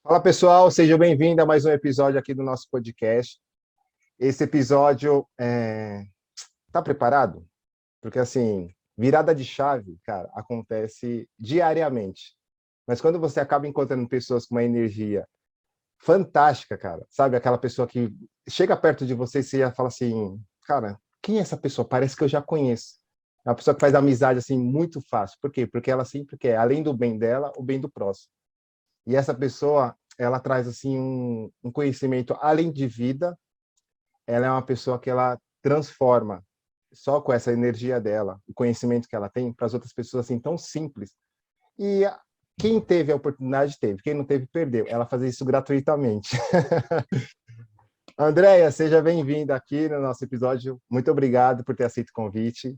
Fala pessoal, sejam bem-vindos a mais um episódio aqui do nosso podcast. Esse episódio tá preparado? Porque assim, virada de chave, cara, acontece diariamente. Mas quando você acaba encontrando pessoas com uma energia fantástica, cara, sabe? Aquela pessoa que chega perto de você e você já fala assim, cara, quem é essa pessoa? Parece que eu já conheço. É uma pessoa que faz amizade assim muito fácil. Por quê? Porque ela sempre quer, além do bem dela, o bem do próximo. E essa pessoa, ela traz assim um conhecimento além de vida. Ela é uma pessoa que ela transforma só com essa energia dela, o conhecimento que ela tem para as outras pessoas assim tão simples. E quem teve a oportunidade teve, quem não teve perdeu. Ela faz isso gratuitamente. Andréia, seja bem-vinda aqui no nosso episódio. Muito obrigado por ter aceito o convite.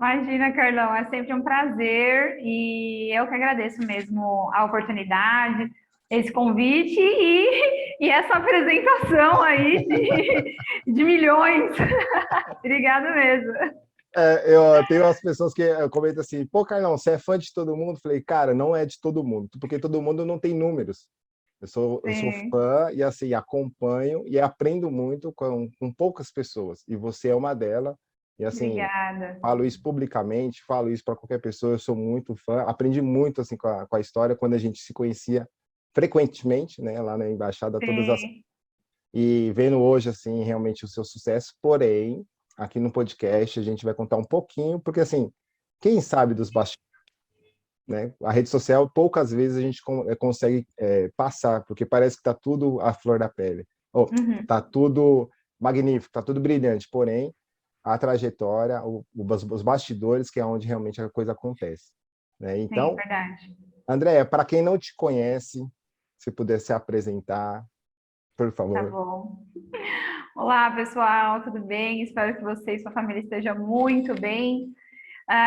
Imagina, Carlão, é sempre um prazer e eu que agradeço mesmo a oportunidade, esse convite e essa apresentação aí de milhões. Obrigada mesmo. Eu tenho as pessoas que comentam assim, pô, Carlão, você é fã de todo mundo? Falei, cara, não é de todo mundo, porque todo mundo não tem números. Eu sou Sim, fã e assim acompanho e aprendo muito com poucas pessoas. E você é uma delas. E assim, obrigada. falo isso publicamente, falo isso para qualquer pessoa. Eu sou muito fã. Aprendi muito assim com a história quando a gente se conhecia frequentemente, né, lá na embaixada todas as Sim, e vendo hoje assim realmente o seu sucesso. Porém, aqui no podcast a gente vai contar um pouquinho, porque assim, quem sabe dos bastidores, né? A rede social, poucas vezes a gente consegue passar, porque parece que está tudo à flor da pele. uhum. Está tudo magnífico, está tudo brilhante, porém, a trajetória, os bastidores, que é onde realmente a coisa acontece. Né? Sim, Então, verdade. Andréia, para quem não te conhece, se puder se apresentar, por Tá favor. bom. Olá, pessoal, tudo bem? Espero que você e sua família estejam muito bem.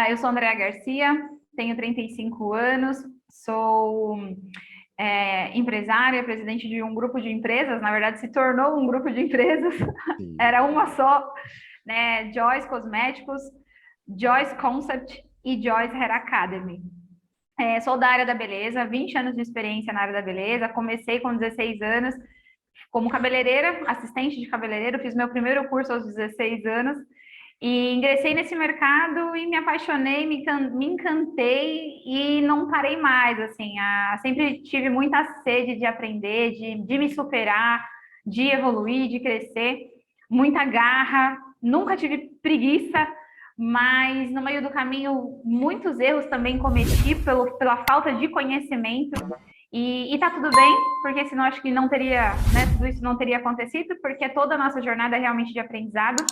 Eu sou Andréa Garcia, tenho 35 anos, sou empresária, presidente de um grupo de empresas, na verdade se tornou um grupo de empresas, Sim. era uma só, né? Joyce Cosméticos, Joyce Concept e Joyce Hair Academy. Sou da área da beleza, 20 anos de experiência na área da beleza, comecei com 16 anos como cabeleireira, assistente de cabeleireiro, fiz meu primeiro curso aos 16 anos, e ingressei nesse mercado e me apaixonei, me encantei e não parei mais, assim, sempre tive muita sede de aprender, de me superar, de evoluir, de crescer, muita garra, nunca tive preguiça, mas no meio do caminho muitos erros também cometi pela falta de conhecimento e tá tudo bem, porque senão acho que não teria, né, tudo isso não teria acontecido, porque toda a nossa jornada é realmente de aprendizado.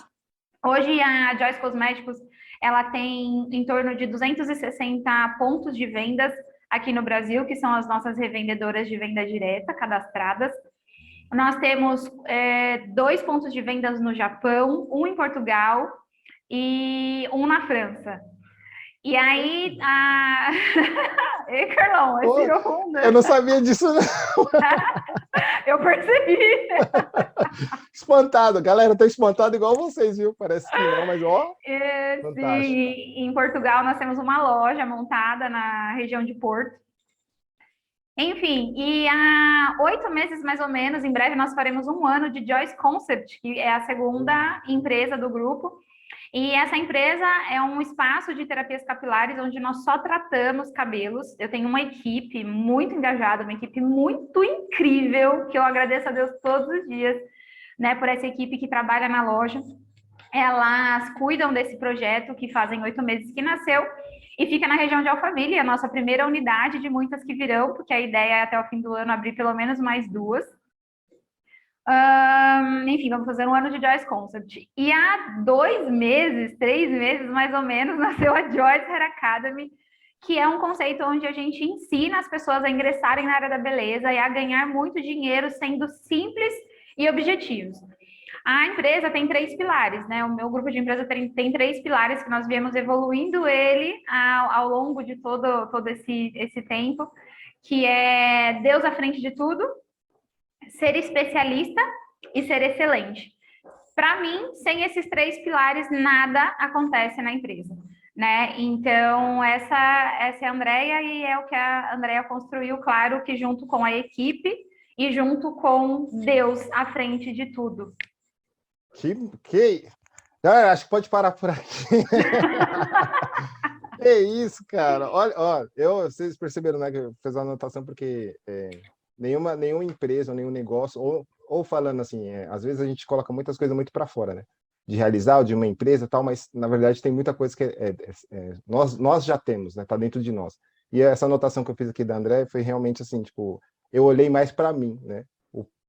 Hoje a Joyce Cosméticos, ela tem em torno de 260 pontos de vendas aqui no Brasil, que são as nossas revendedoras de venda direta cadastradas. Nós temos dois pontos de vendas no Japão, um em Portugal e um na França. E aí, Ei, Carlão, Pô, respirou fundo. eu não sabia disso, não. Eu percebi. Espantado. Galera, eu tô espantado igual vocês, viu? Parece que não, mas ó, fantástico. Sim, em Portugal nós temos uma loja montada na região de Porto. Enfim, e há 8 meses mais ou menos, em breve nós faremos um ano de Joyce Concept, que é a segunda empresa do grupo. E essa empresa é um espaço de terapias capilares onde nós só tratamos cabelos. Eu tenho uma equipe muito engajada, uma equipe muito incrível, que eu agradeço a Deus todos os dias, né, por essa equipe que trabalha na loja. Elas cuidam desse projeto que fazem 8 meses que nasceu e fica na região de Alphaville, a nossa primeira unidade de muitas que virão, porque a ideia é até o fim do ano abrir pelo menos mais duas. Enfim, vamos fazer um ano de Joyce Concept. E há 2 meses, 3 meses mais ou menos, nasceu a Joyce Hair Academy, que é um conceito onde a gente ensina as pessoas a ingressarem na área da beleza e a ganhar muito dinheiro sendo simples e objetivos. A empresa tem 3 pilares, né? O meu grupo de empresa tem 3 pilares que nós viemos evoluindo ele ao longo de todo esse tempo, que é Deus à frente de tudo, ser especialista e ser excelente. Para mim, sem esses 3 pilares, nada acontece na empresa. né? Então, essa é a Andrea e é o que a Andrea construiu, claro, que junto com a equipe e junto com Deus à frente de tudo. Que... Ah, acho que pode parar por aqui. É isso, cara. Olha, ó, vocês perceberam, né, que eu fiz uma anotação porque nenhuma empresa, nenhum negócio, ou falando assim, às vezes a gente coloca muitas coisas muito para fora, né? De realizar, ou de uma empresa e tal, mas na verdade tem muita coisa que nós já temos, né? Tá dentro de nós. E essa anotação que eu fiz aqui da André foi realmente assim, tipo, eu olhei mais para mim, né?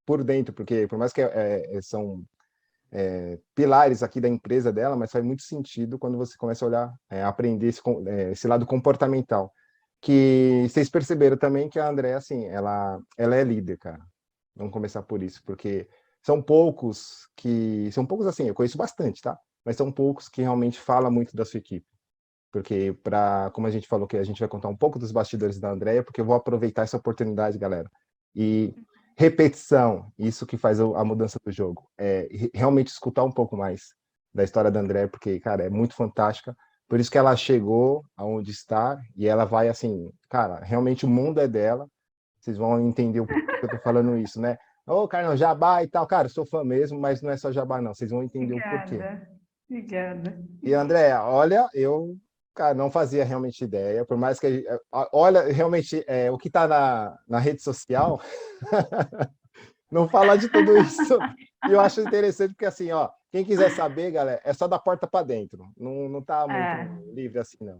Por dentro, porque por mais que são pilares aqui da empresa dela, mas faz muito sentido quando você começa a olhar, aprender esse lado comportamental. Que vocês perceberam também que a Andrea, assim, ela é líder, cara. Vamos começar por isso, porque são poucos assim, eu conheço bastante, tá? Mas são poucos que realmente falam muito da sua equipe. Porque, como a gente falou que a gente vai contar um pouco dos bastidores da Andrea, porque eu vou aproveitar essa oportunidade, galera. E repetição, isso que faz a mudança do jogo. Realmente escutar um pouco mais da história da Andrea, porque, cara, é muito fantástica. Por isso que ela chegou aonde está e ela vai assim, cara, realmente o mundo é dela. Vocês vão entender o porquê que eu tô falando isso, né? Ô, Carlão, jabá e tal. Cara, eu sou fã mesmo, mas não é só jabá, não. Vocês vão entender o porquê. Obrigada, obrigada. E, André, olha, eu, cara, não fazia realmente ideia, por mais que, olha, realmente, o que está na rede social, não fala de tudo isso. E eu acho interessante porque, assim, ó, quem quiser saber, galera, é só da porta para dentro. Não tá muito É, livre assim, não.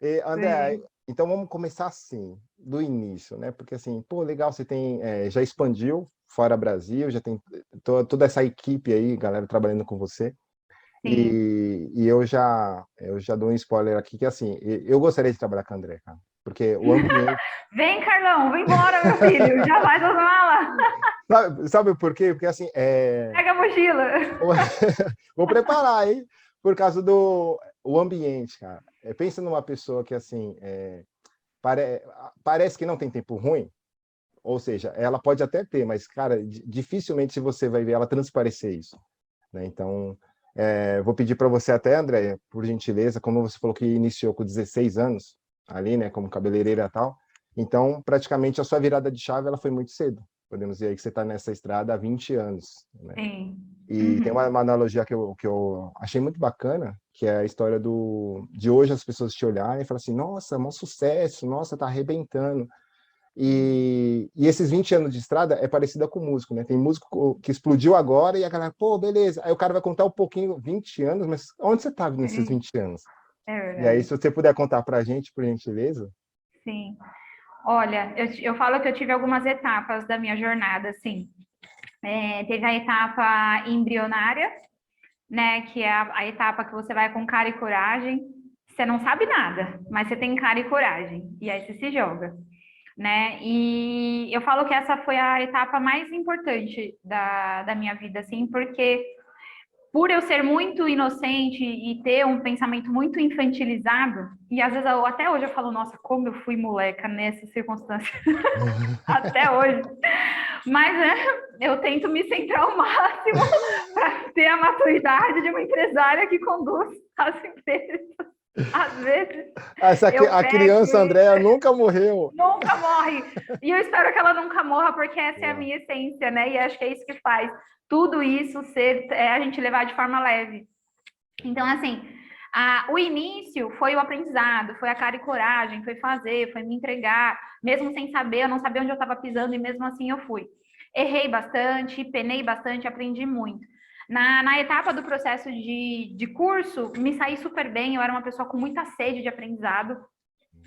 E, André, sim. então vamos começar assim, do início, né? Porque, assim, pô, legal, você tem, já expandiu fora Brasil, já tem toda essa equipe aí, galera, trabalhando com você. Sim. E eu já dou um spoiler aqui, que assim, eu gostaria de trabalhar com o André, cara, porque o ambiente. Vem, Carlão, vem embora, meu filho. Já faz as malas. Sabe por quê? Porque assim, Pega a mochila. vou preparar, hein? Por causa do o ambiente, cara. Pensa numa pessoa que assim, pare- parece que não tem tempo ruim, ou seja, ela pode até ter, mas, cara, dificilmente você vai ver ela transparecer isso, né? Então, vou pedir para você até, André, por gentileza, como você falou que iniciou com 16 anos, ali, né, como cabeleireira e tal, então, praticamente, a sua virada de chave, ela foi muito cedo. Podemos dizer aí que você está nessa estrada há 20 anos, né? Sim. E tem uma Uhum. analogia que eu achei muito bacana, que é a história de hoje as pessoas te olharem e falar assim, nossa, é um sucesso, nossa, tá arrebentando. E esses 20 anos de estrada é parecida com músico, né? Tem músico que explodiu agora e a galera, pô, beleza. Aí o cara vai contar um pouquinho, 20 anos, mas onde você estava nesses 20 anos? É E aí, verdade. se você puder contar pra gente, por gentileza. Sim. Olha, eu falo que eu tive algumas etapas da minha jornada, assim. Teve a etapa embrionária, né? Que é a etapa que você vai com cara e coragem. Você não sabe nada, mas você tem cara e coragem. E aí você se joga, né? E eu falo que essa foi a etapa mais importante da minha vida, assim, porque por eu ser muito inocente e ter um pensamento muito infantilizado, e às vezes até hoje eu falo, nossa, como eu fui moleca nessa circunstância, até hoje. Mas eu tento me centrar ao máximo para ter a maturidade de uma empresária que conduz as empresas. Às vezes eu A pego criança e Andréa nunca morreu. nunca morre. E eu espero que ela nunca morra, porque essa é a Boa. minha essência, né? E acho que é isso que faz tudo isso ser a gente levar de forma leve. Então, assim, o início foi o aprendizado, foi a cara e coragem, foi fazer, foi me entregar, mesmo sem saber, eu não sabia onde eu estava pisando e mesmo assim eu fui. Errei bastante, penei bastante, aprendi muito. Na etapa do processo de curso, me saí super bem, eu era uma pessoa com muita sede de aprendizado.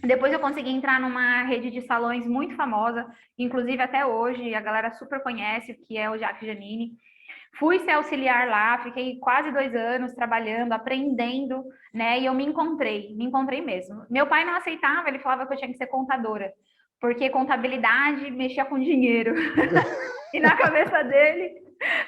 Depois eu consegui entrar numa rede de salões muito famosa, inclusive até hoje, a galera super conhece, que é o Jacques Janine. Fui ser auxiliar lá, fiquei quase 2 anos trabalhando, aprendendo, né? E eu me encontrei mesmo. Meu pai não aceitava, ele falava que eu tinha que ser contadora, porque contabilidade mexia com dinheiro. E na cabeça dele,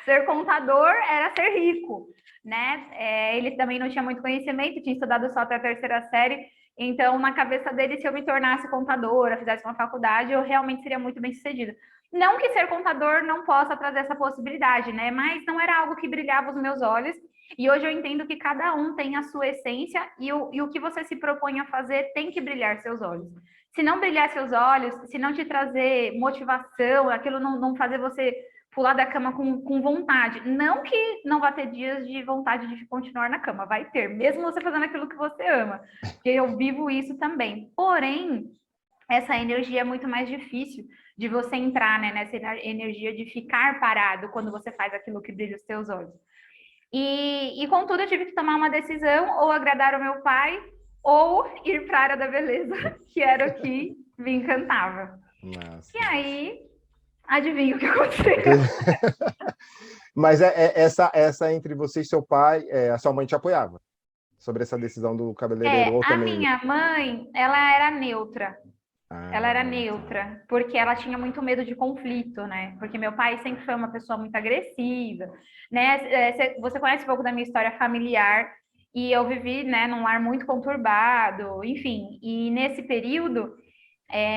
ser contador era ser rico, né? Ele também não tinha muito conhecimento, tinha estudado só até a terceira série, então na cabeça dele, se eu me tornasse contadora, fizesse uma faculdade, eu realmente seria muito bem sucedida. Não que ser contador não possa trazer essa possibilidade, né? Mas não era algo que brilhava os meus olhos. E hoje eu entendo que cada um tem a sua essência e o que você se propõe a fazer tem que brilhar seus olhos. Se não brilhar seus olhos, se não te trazer motivação, aquilo não fazer você pular da cama com vontade. Não que não vá ter dias de vontade de continuar na cama, vai ter, mesmo você fazendo aquilo que você ama. Porque eu vivo isso também. Porém, essa energia é muito mais difícil de você entrar, né, nessa energia de ficar parado quando você faz aquilo que brilha os seus olhos. E contudo, eu tive que tomar uma decisão, ou agradar o meu pai, ou ir para a área da beleza, que era o que me encantava. Massa, E massa. aí, adivinha o que aconteceu? Mas essa entre você e seu pai, a sua mãe te apoiava sobre essa decisão do cabeleireiro, ou A também... minha mãe, ela era neutra. Ela era Ah, tá. neutra, porque ela tinha muito medo de conflito, né? Porque meu pai sempre foi uma pessoa muito agressiva, né? Você conhece um pouco da minha história familiar, e eu vivi, né, num lar muito conturbado, enfim. E nesse período,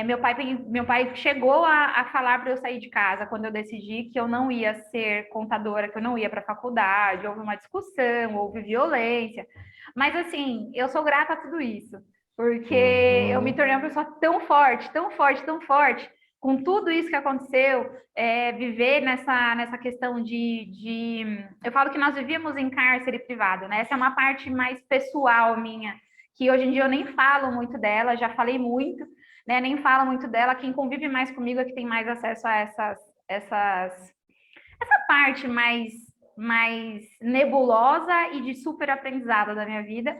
meu pai chegou a falar para eu sair de casa quando eu decidi que eu não ia ser contadora, que eu não ia para a faculdade. Houve uma discussão, houve violência. Mas, assim, eu sou grata a tudo isso, porque eu me Uhum. tornei uma pessoa tão forte, tão forte, tão forte. Com tudo isso que aconteceu, viver nessa questão eu falo que nós vivíamos em cárcere privado, né? Essa é uma parte mais pessoal minha, que hoje em dia eu nem falo muito dela, já falei muito, né? Nem fala muito dela. Quem convive mais comigo é que tem mais acesso a essa parte mais nebulosa e de super aprendizado da minha vida.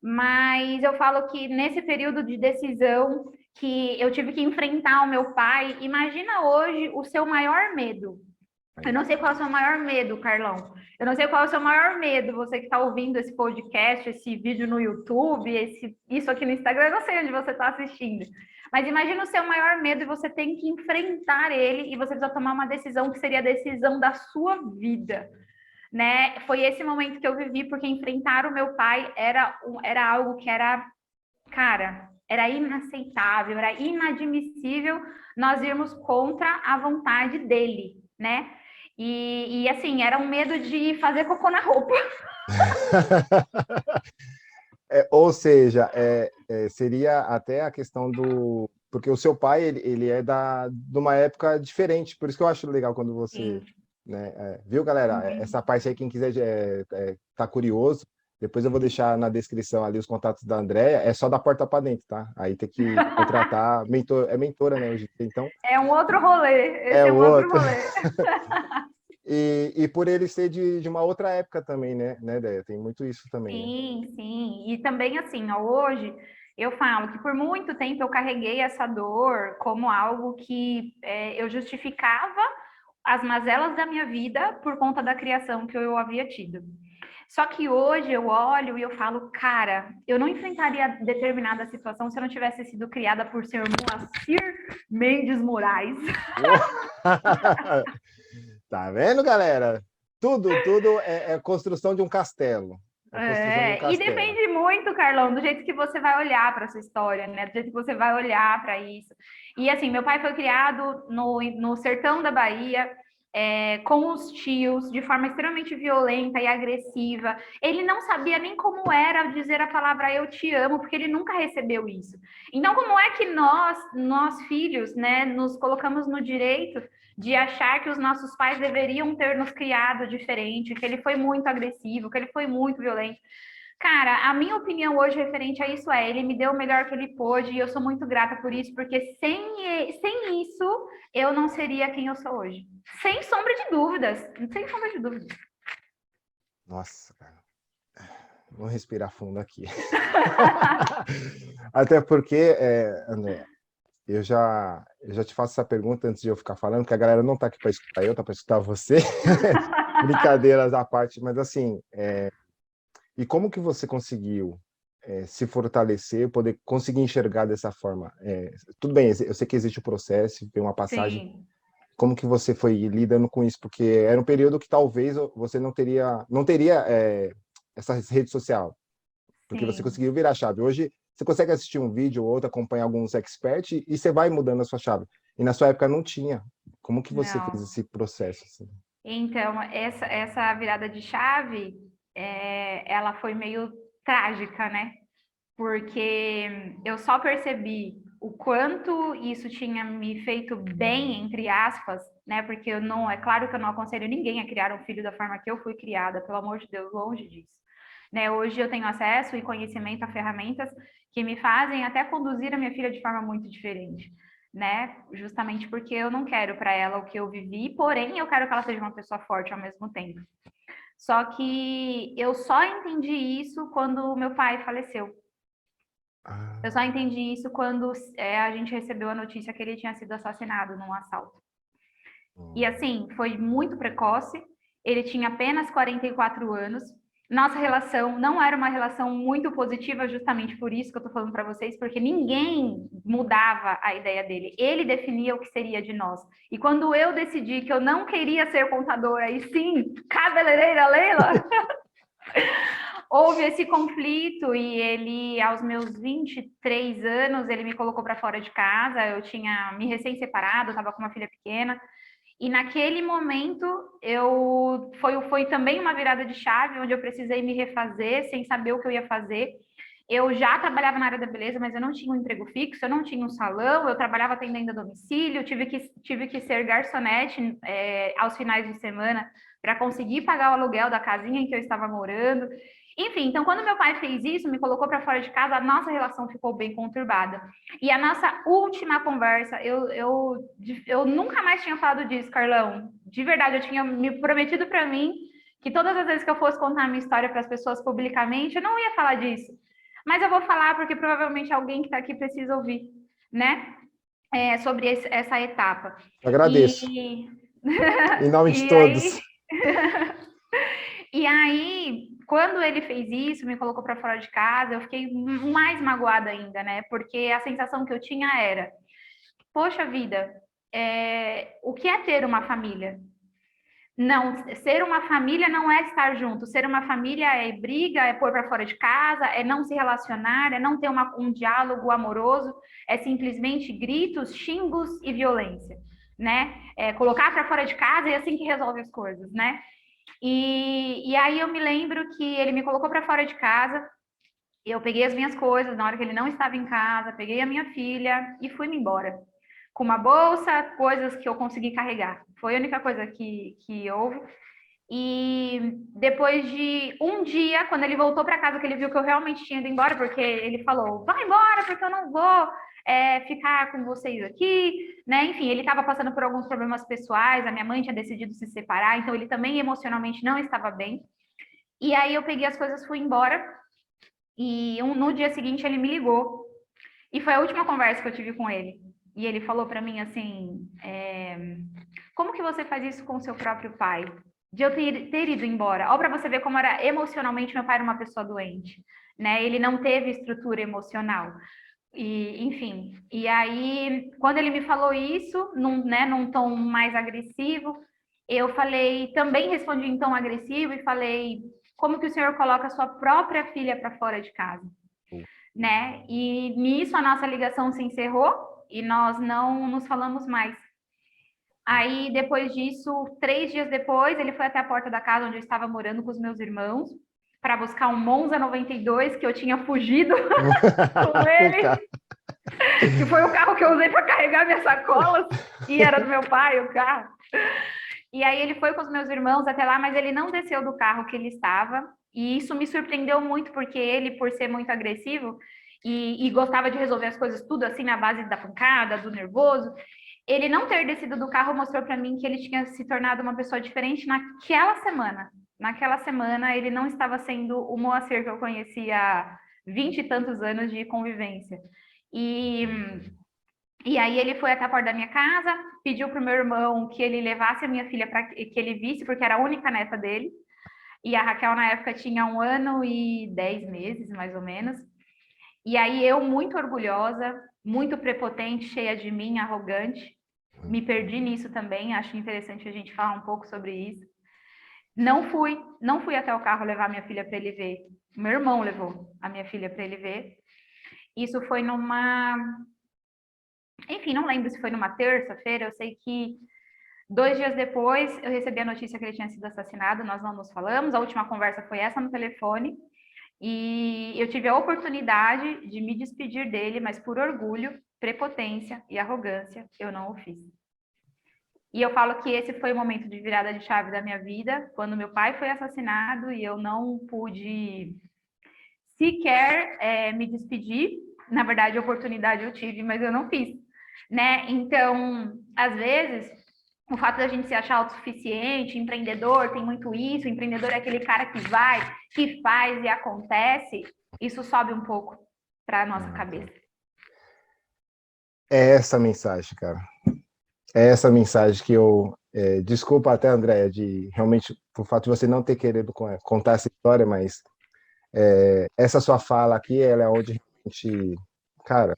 Mas eu falo que nesse período de decisão que eu tive que enfrentar o meu pai, imagina hoje o seu maior medo. Eu não sei qual é o seu maior medo, Carlão. Eu não sei qual é o seu maior medo, você que está ouvindo esse podcast, esse vídeo no YouTube, isso aqui no Instagram, eu não sei onde você está assistindo. Mas imagina o seu maior medo e você tem que enfrentar ele e você precisa tomar uma decisão que seria a decisão da sua vida, né? Foi esse momento que eu vivi, porque enfrentar o meu pai era algo que era, cara, era inaceitável, era inadmissível nós irmos contra a vontade dele, né? E assim, era um medo de fazer cocô na roupa. Ou seja, seria até a questão do... Porque o seu pai, ele é de uma época diferente, por isso que eu acho legal quando você... Sim, Né, viu, galera? Essa entendi. parte aí, quem quiser tá curioso, depois eu vou deixar na descrição ali os contatos da Andrea, é só da porta para dentro, tá? Aí tem que contratar, mentora, né, hoje em dia, então É um outro rolê, é esse é o um outro outro. rolê. E por ele ser de uma outra época também, né, Deia? Tem muito isso também, né? Sim, sim. E também, assim, ó, hoje eu falo que por muito tempo eu carreguei essa dor como algo que eu justificava as mazelas da minha vida por conta da criação que eu havia tido. Só que hoje eu olho e eu falo, cara, eu não enfrentaria determinada situação se eu não tivesse sido criada por ser Moacir Mendes Moraes. Tá vendo, galera? Tudo é construção de um castelo. É construção de um E castelo. depende muito, Carlão, do jeito que você vai olhar para sua história, né? Do jeito que você vai olhar para isso. E assim, meu pai foi criado no sertão da Bahia, com os tios, de forma extremamente violenta e agressiva. Ele não sabia nem como era dizer a palavra eu te amo, porque ele nunca recebeu isso. Então, como é que nós filhos, né, nos colocamos no direito de achar que os nossos pais deveriam ter nos criado diferente, que ele foi muito agressivo, que ele foi muito violento? Cara, a minha opinião hoje referente a isso ele me deu o melhor que ele pôde e eu sou muito grata por isso, porque sem isso eu não seria quem eu sou hoje. Sem sombra de dúvidas, sem sombra de dúvidas. Nossa, cara. Vamos respirar fundo aqui. Até porque, André, eu já te faço essa pergunta antes de eu ficar falando, que a galera não tá aqui para escutar eu, tá para escutar você. Brincadeiras à parte, mas assim, e como que você conseguiu se fortalecer, poder conseguir enxergar dessa forma? Tudo bem, eu sei que existe o processo, tem uma passagem. Sim, Como que você foi lidando com isso? Porque era um período que talvez você não teria essa rede social, porque você sim. conseguiu virar a chave. Hoje, você consegue assistir um vídeo ou outro, acompanhar alguns experts e você vai mudando a sua chave. E na sua época não tinha. Como que você fez Não. esse processo? Assim? Então, essa virada de chave ela foi meio trágica, né? Porque eu só percebi o quanto isso tinha me feito bem, entre aspas, né? Porque eu não, é claro que eu não aconselho ninguém a criar um filho da forma que eu fui criada, pelo amor de Deus, longe disso. Né? Hoje eu tenho acesso e conhecimento a ferramentas que me fazem até conduzir a minha filha de forma muito diferente, né? Justamente porque eu não quero para ela o que eu vivi, porém eu quero que ela seja uma pessoa forte ao mesmo tempo. Só que eu só entendi isso quando meu pai faleceu. Eu só entendi isso quando a gente recebeu a notícia que ele tinha sido assassinado num assalto. E assim, foi muito precoce, ele tinha apenas 44 anos. Nossa relação não era uma relação muito positiva, justamente por isso que eu tô falando para vocês, porque ninguém mudava a ideia dele. Ele definia o que seria de nós. E quando eu decidi que eu não queria ser contadora, e sim, cabeleireira Leila, houve esse conflito e ele, aos meus 23 anos, ele me colocou para fora de casa. Eu tinha me recém-separado, estava com uma filha pequena. E naquele momento, foi também uma virada de chave, onde eu precisei me refazer, sem saber o que eu ia fazer. Eu já trabalhava na área da beleza, mas eu não tinha um emprego fixo, eu não tinha um salão, eu trabalhava atendendo a domicílio, tive que ser garçonete aos finais de semana para conseguir pagar o aluguel da casinha em que eu estava morando. Enfim, então quando meu pai fez isso, me colocou para fora de casa, a nossa relação ficou bem conturbada. E a nossa última conversa, eu nunca mais tinha falado disso, Carlão. De verdade, eu tinha me prometido para mim que todas as vezes que eu fosse contar a minha história para as pessoas publicamente, eu não ia falar disso. Mas eu vou falar porque provavelmente alguém que está aqui precisa ouvir, né? Sobre essa etapa. Agradeço. Em nome de E todos. E aí, quando ele fez isso, me colocou para fora de casa, eu fiquei mais magoada ainda, né? Porque a sensação que eu tinha era: poxa vida, o que é ter uma família? Não, ser uma família não é estar junto. Ser uma família é briga, é pôr para fora de casa, é não se relacionar, é não ter um diálogo amoroso, é simplesmente gritos, xingos e violência, né? É colocar para fora de casa e é assim que resolve as coisas, né? E aí eu me lembro que ele me colocou para fora de casa, eu peguei as minhas coisas na hora que ele não estava em casa, peguei a minha filha e fui-me embora. Com uma bolsa, coisas que eu consegui carregar. Foi a única coisa que houve. E depois de um dia, quando ele voltou para casa, que ele viu que eu realmente tinha ido embora, porque ele falou: vai embora, porque eu não vou ficar com vocês aqui, né? Enfim, ele estava passando por alguns problemas pessoais, a minha mãe tinha decidido se separar, então ele também emocionalmente não estava bem. E aí eu peguei as coisas, fui embora, e no dia seguinte ele me ligou. E foi a última conversa que eu tive com ele. E ele falou para mim assim: como que você faz isso com o seu próprio pai? De eu ter ido embora. Ó, para você ver como era emocionalmente, meu pai era uma pessoa doente, né? Ele não teve estrutura emocional. E, enfim, e aí, quando ele me falou isso, num tom mais agressivo, eu falei, também respondi em tom agressivo e falei: como que o senhor coloca a sua própria filha para fora de casa? Né? E nisso a nossa ligação se encerrou e nós não nos falamos mais. Aí, depois disso, 3 dias depois, ele foi até a porta da casa onde eu estava morando com os meus irmãos para buscar um Monza 92 que eu tinha fugido com ele, que foi o carro que eu usei para carregar minhas sacolas e era do meu pai o carro. E aí ele foi com os meus irmãos até lá, mas ele não desceu do carro que ele estava. E isso me surpreendeu muito, porque ele, por ser muito agressivo e gostava de resolver as coisas tudo assim na base da pancada, do nervoso, ele não ter descido do carro mostrou para mim que ele tinha se tornado uma pessoa diferente naquela semana. Naquela semana, ele não estava sendo o Moacir que eu conhecia há 20 e tantos anos de convivência. E aí ele foi até a porta da minha casa, pediu para o meu irmão que ele levasse a minha filha para que ele visse, porque era a única neta dele. E a Raquel, na época, tinha 1 ano e 10 meses, mais ou menos. E aí eu, muito orgulhosa, muito prepotente, cheia de mim, arrogante, me perdi nisso também. Acho interessante a gente falar um pouco sobre isso. Não fui até o carro levar minha filha para ele ver. Meu irmão levou a minha filha para ele ver. Isso foi numa... Enfim, não lembro se foi numa terça-feira. Eu sei que 2 dias depois, eu recebi a notícia que ele tinha sido assassinado, nós não nos falamos, a última conversa foi essa no telefone, e eu tive a oportunidade de me despedir dele, mas por orgulho, prepotência e arrogância, eu não o fiz. E eu falo que esse foi o momento de virada de chave da minha vida, quando meu pai foi assassinado e eu não pude sequer me despedir. Na verdade, a oportunidade eu tive, mas eu não fiz, né? Então, às vezes, o fato da gente se achar autossuficiente, empreendedor, tem muito isso, empreendedor é aquele cara que vai, que faz e acontece, isso sobe um pouco para a nossa cabeça. É essa a mensagem, cara. É essa mensagem que eu... desculpa até, Andréia, de realmente, por fato de você não ter querido contar essa história, mas essa sua fala aqui, ela é onde realmente, cara,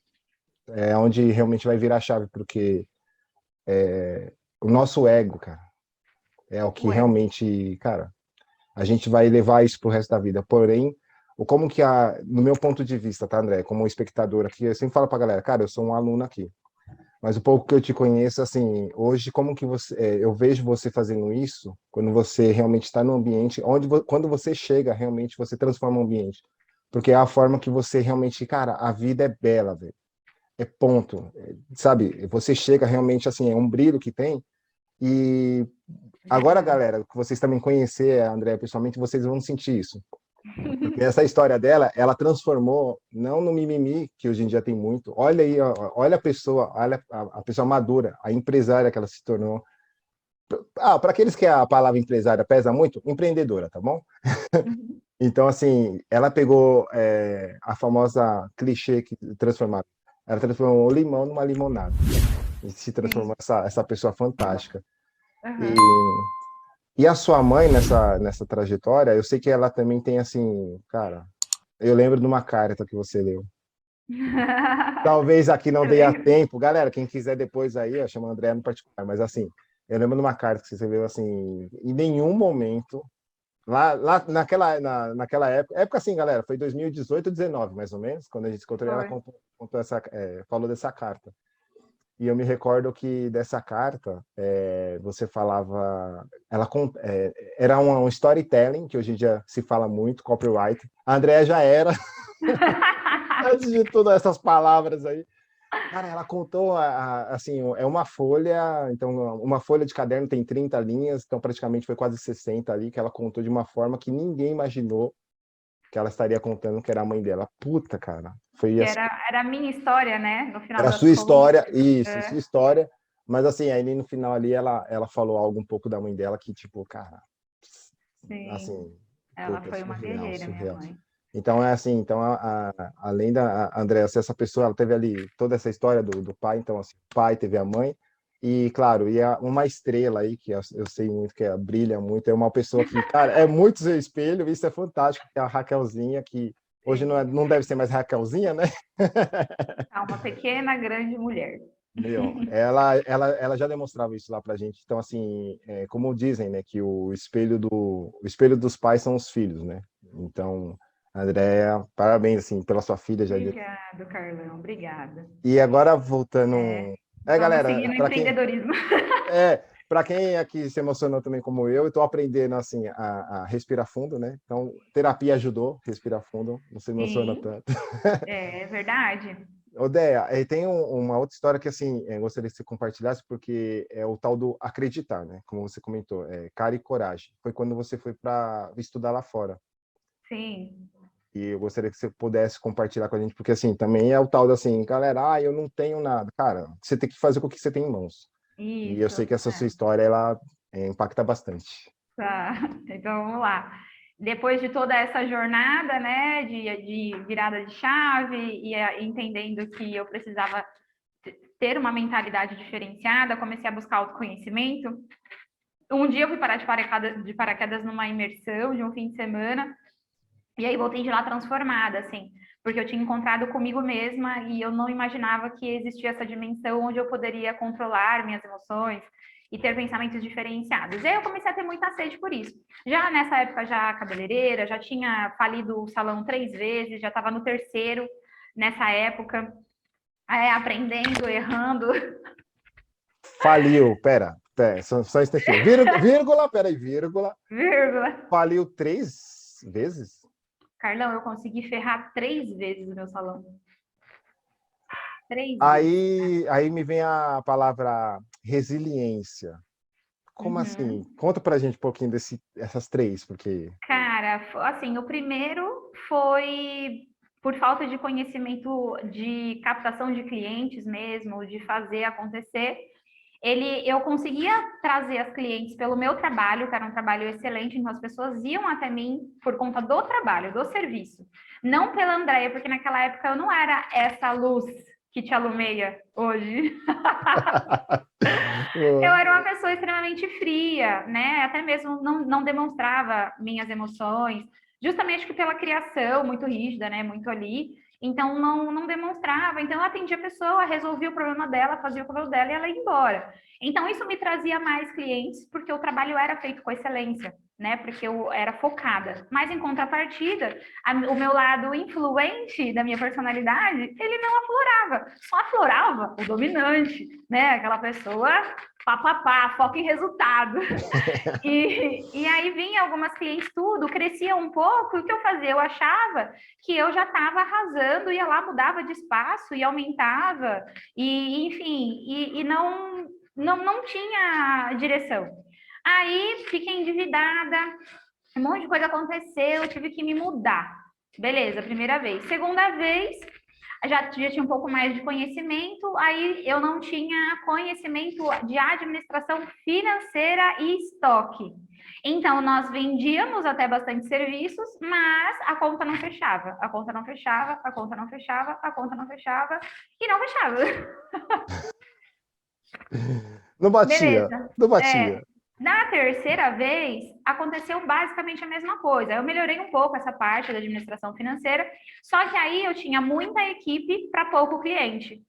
é onde realmente vai virar a chave, porque o nosso ego, cara, é o que Ué. realmente, cara, a gente vai levar isso pro resto da vida. Porém, como que no meu ponto de vista, tá, André, como espectador aqui, eu sempre falo pra galera, cara, eu sou um aluno aqui. Mas o pouco que eu te conheço, assim, hoje, como que eu vejo você fazendo isso, quando você realmente está no ambiente, quando você chega, realmente, você transforma o ambiente. Porque é a forma que você realmente, cara, a vida é bela, velho. É ponto. Sabe? Você chega realmente, assim, é um brilho que tem. E agora, galera, que vocês também conhecer a Andréia pessoalmente, vocês vão sentir isso. Porque essa história dela, ela transformou, não no mimimi, que hoje em dia tem muito. Olha aí, olha a pessoa, olha a pessoa madura, a empresária que ela se tornou. Para aqueles que a palavra empresária pesa muito, empreendedora, tá bom? Uhum. Então, assim, ela pegou a famosa clichê que transformar. Ela transformou o limão numa limonada. E se transformou essa pessoa fantástica. Uhum. E a sua mãe, nessa trajetória, eu sei que ela também tem, assim, cara, eu lembro de uma carta que você leu. Talvez aqui não dê a tempo. Galera, quem quiser depois aí, chama o André no particular. Mas assim, eu lembro de uma carta que você escreveu assim, em nenhum momento, lá naquela época assim, galera, foi 2018, 19, mais ou menos, quando a gente se encontrou, ela Foi. contou falou dessa carta. E eu me recordo que dessa carta, você falava, era um storytelling, que hoje em dia se fala muito, copyright. A Andrea já era, antes de todas essas palavras aí. Cara, ela contou, assim, é uma folha, então uma folha de caderno tem 30 linhas, então praticamente foi quase 60 ali, que ela contou de uma forma que ninguém imaginou que ela estaria contando que era a mãe dela. Puta, cara, foi Que assim, era a minha história, né? No final era a das sua contas. história, isso, É, sua história, mas assim, aí no final ali ela falou algo um pouco da mãe dela que, tipo, cara, sim. assim, Ela puta, foi uma surreal, guerreira, minha surreal. mãe. Então é assim, então além da Andréa ser essa pessoa, ela teve ali toda essa história do pai, então assim, o pai teve a mãe, e claro, uma estrela aí, que eu sei muito que brilha muito, é uma pessoa que, cara, é muito seu espelho, isso é fantástico, que é a Raquelzinha, que hoje Sim. não deve ser mais Raquelzinha, né? Tá uma pequena, grande mulher. Meu, ela já demonstrava isso lá pra gente. Então, assim, como dizem, né, que o espelho dos pais são os filhos, né? Então, Andréia, parabéns, assim, pela sua filha. Obrigado, Carlão. Obrigada. E agora, voltando... É, vamos seguir galera, no empreendedorismo. para quem aqui se emocionou também como eu estou aprendendo, assim, a respirar fundo, né? Então, terapia ajudou, respirar fundo, não se emociona Sim, tanto. é verdade. Odeia, tem uma outra história que, assim, gostaria que você compartilhasse, porque é o tal do acreditar, né? Como você comentou, cara e coragem. Foi quando você foi para estudar lá fora. Sim, E eu gostaria que você pudesse compartilhar com a gente, porque, assim, também é o tal da, assim, galera, eu não tenho nada. Cara, você tem que fazer com o que você tem em mãos. E eu isso. sei que essa sua É. história, ela impacta bastante. Tá, então vamos lá. Depois de toda essa jornada, né, de virada de chave e entendendo que eu precisava ter uma mentalidade diferenciada, comecei a buscar autoconhecimento. Um dia eu fui parar de paraquedas numa imersão de um fim de semana, e aí voltei de lá transformada, assim, porque eu tinha encontrado comigo mesma e eu não imaginava que existia essa dimensão onde eu poderia controlar minhas emoções e ter pensamentos diferenciados. E aí eu comecei a ter muita sede por isso. Já nessa época, já cabeleireira, já tinha falido o salão 3 vezes, já estava no terceiro nessa época, aprendendo, errando. Faliu, pera. Só esse textinho. Vírgula, peraí, vírgula. Vírgula. Faliu 3 vezes? Carlão, eu consegui ferrar 3 vezes o meu salão. 3 vezes. Aí me vem a palavra resiliência. Como assim? Conta pra gente um pouquinho dessas 3, porque... Cara, assim, o primeiro foi por falta de conhecimento de captação de clientes mesmo, de fazer acontecer. Eu conseguia trazer as clientes pelo meu trabalho, que era um trabalho excelente, então as pessoas iam até mim por conta do trabalho, do serviço. Não pela Andréia, porque naquela época eu não era essa luz que te alumeia hoje. Eu era uma pessoa extremamente fria, né? Até mesmo não demonstrava minhas emoções, justamente pela criação muito rígida, né? Muito ali. Então, não demonstrava. Então, eu atendia a pessoa, resolvia o problema dela, fazia o problema dela e ela ia embora. Então, isso me trazia mais clientes, porque o trabalho era feito com excelência, né? Porque eu era focada. Mas, em contrapartida, o meu lado influente da minha personalidade, ele não aflorava. Só aflorava o dominante, né? Aquela pessoa papapá, foco em resultado. E aí vinha algumas clientes, tudo, crescia um pouco, e o que eu fazia? Eu achava que eu já estava arrasando, ia lá, mudava de espaço e aumentava, e enfim, e não tinha direção. Aí fiquei endividada, um monte de coisa aconteceu, eu tive que me mudar. Beleza, primeira vez. Segunda vez, já tinha um pouco mais de conhecimento, aí eu não tinha conhecimento de administração financeira e estoque. Então, nós vendíamos até bastante serviços, mas a conta não fechava. A conta não fechava, a conta não fechava, a conta não fechava e não fechava. Não batia, Beleza. não batia. Na terceira vez, aconteceu basicamente a mesma coisa. Eu melhorei um pouco essa parte da administração financeira, só que aí eu tinha muita equipe para pouco cliente.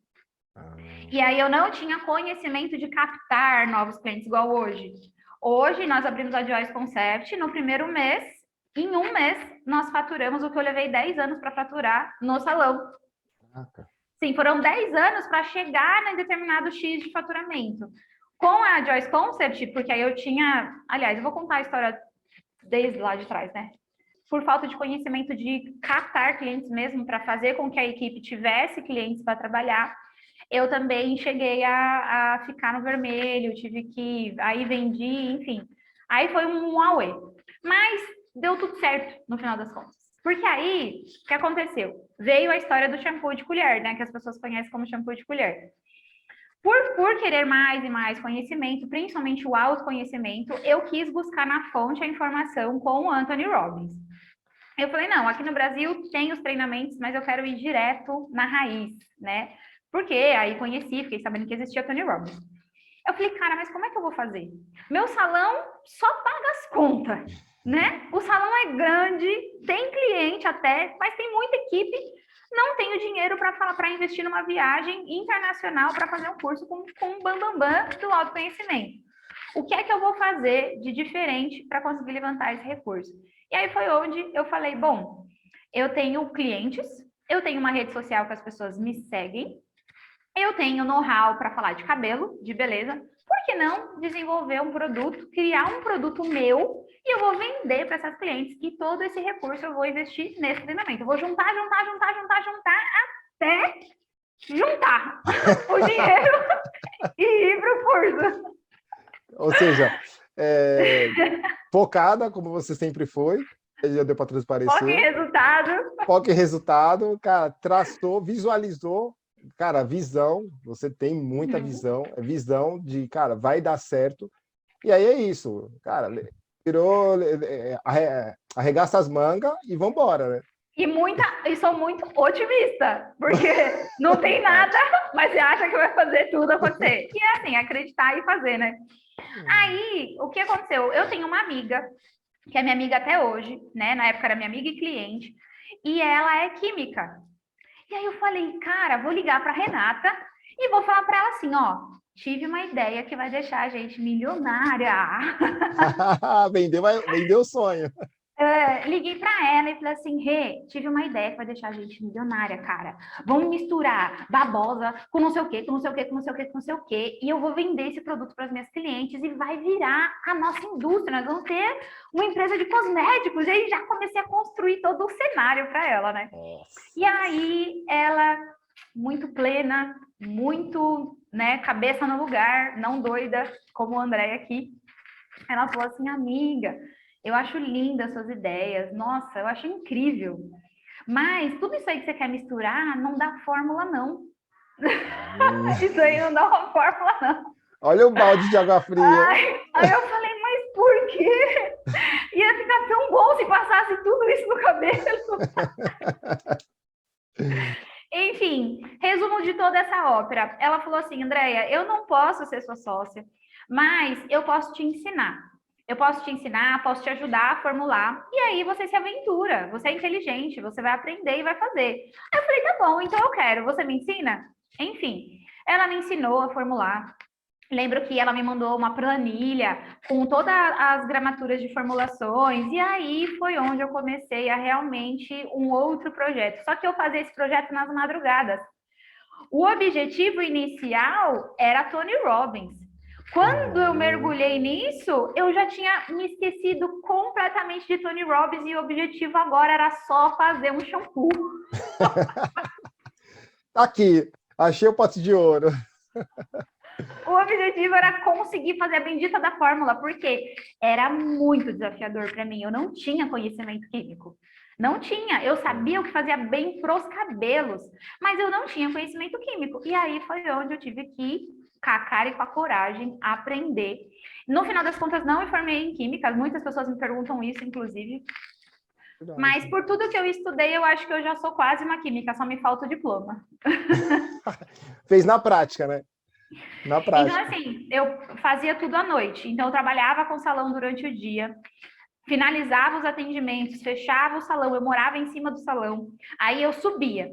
E aí eu não tinha conhecimento de captar novos clientes igual hoje. Hoje, nós abrimos a Joyce Concept, no primeiro mês, em um mês, nós faturamos o que eu levei 10 anos para faturar no salão. Sim, foram 10 anos para chegar em determinado X de faturamento. Com a Joyce Concept, porque aí eu tinha... Aliás, eu vou contar a história desde lá de trás, né? Por falta de conhecimento de captar clientes mesmo, para fazer com que a equipe tivesse clientes para trabalhar, eu também cheguei a ficar no vermelho, tive que... Aí vendi, enfim. Aí foi um auê. Mas deu tudo certo, no final das contas. Porque aí, o que aconteceu? Veio a história do shampoo de colher, né? Que as pessoas conhecem como shampoo de colher. Por querer mais e mais conhecimento, principalmente o autoconhecimento, eu quis buscar na fonte a informação com o Anthony Robbins. Eu falei, não, aqui no Brasil tem os treinamentos, mas eu quero ir direto na raiz, né? Porque aí conheci, fiquei sabendo que existia Tony Robbins. Eu falei, cara, mas como é que eu vou fazer? Meu salão só paga as contas, né? O salão é grande, tem cliente até, mas tem muita equipe. Não tenho dinheiro para investir numa viagem internacional para fazer um curso com o bambambam do autoconhecimento. O que é que eu vou fazer de diferente para conseguir levantar esse recurso? E aí foi onde eu falei, bom, eu tenho clientes, eu tenho uma rede social que as pessoas me seguem, eu tenho know-how para falar de cabelo, de beleza, por que não desenvolver um produto, criar um produto meu e eu vou vender para essas clientes e todo esse recurso eu vou investir nesse treinamento. Eu vou juntar até juntar o dinheiro e ir para o curso. Ou seja, focada, como você sempre foi, já deu para transparecer. Foco em resultado. Foco em resultado, cara, traçou, visualizou, cara, visão, você tem muita visão, é visão de, cara, vai dar certo. E aí é isso, cara, tirou, arregaça as mangas e vambora, né? E sou muito otimista, porque não tem nada, mas você acha que vai fazer tudo acontecer. E é assim, acreditar e fazer, né? Aí, o que aconteceu? Eu tenho uma amiga, que é minha amiga até hoje, né? Na época era minha amiga e cliente, e ela é química. E aí eu falei, cara, vou ligar para Renata e vou falar para ela assim, ó, tive uma ideia que vai deixar a gente milionária. Vendeu o sonho. Liguei para ela e falei assim, Rê, tive uma ideia que vai deixar a gente milionária, cara. Vamos misturar babosa com não sei o quê, com não sei o quê, com não sei o quê, com não sei o quê, e eu vou vender esse produto para as minhas clientes e vai virar a nossa indústria. Nós vamos ter uma empresa de cosméticos. E aí já comecei a construir todo o cenário para ela, né? E aí ela, muito plena, muito, né, cabeça no lugar, não doida, como a Andréia aqui, ela falou assim, amiga, eu acho linda as suas ideias, nossa, eu acho incrível. Mas tudo isso aí que você quer misturar não dá fórmula, não. Isso aí não dá uma fórmula, não. Olha o balde de água fria. Aí eu falei, mas por quê? Ia ficar tão bom se passasse tudo isso no cabelo. Enfim, resumo de toda essa ópera. Ela falou assim, Andréia, eu não posso ser sua sócia, mas eu posso te ensinar. Eu posso te ensinar, posso te ajudar a formular. E aí você se aventura, você é inteligente, você vai aprender e vai fazer. Aí eu falei, tá bom, então eu quero. Você me ensina? Enfim, ela me ensinou a formular. Lembro que ela me mandou uma planilha com todas as gramaturas de formulações, e aí foi onde eu comecei a realmente um outro projeto. Só que eu fazia esse projeto nas madrugadas. O objetivo inicial era Tony Robbins. Quando eu mergulhei nisso, eu já tinha me esquecido completamente de Tony Robbins e o objetivo agora era só fazer um shampoo. Aqui, achei o pote de ouro. O objetivo era conseguir fazer a bendita da fórmula, porque era muito desafiador para mim. Eu não tinha conhecimento químico. Não tinha. Eu sabia o que fazia bem pros cabelos, mas eu não tinha conhecimento químico. E aí foi onde eu tive que, com a cara e com a coragem, aprender. No final das contas, não me formei em química. Muitas pessoas me perguntam isso, inclusive. Mas por tudo que eu estudei, eu acho que eu já sou quase uma química, só me falta o diploma. Fez na prática, né? Na prática. Então, assim, eu fazia tudo à noite. Então, eu trabalhava com o salão durante o dia, finalizava os atendimentos, fechava o salão, eu morava em cima do salão. Aí eu subia,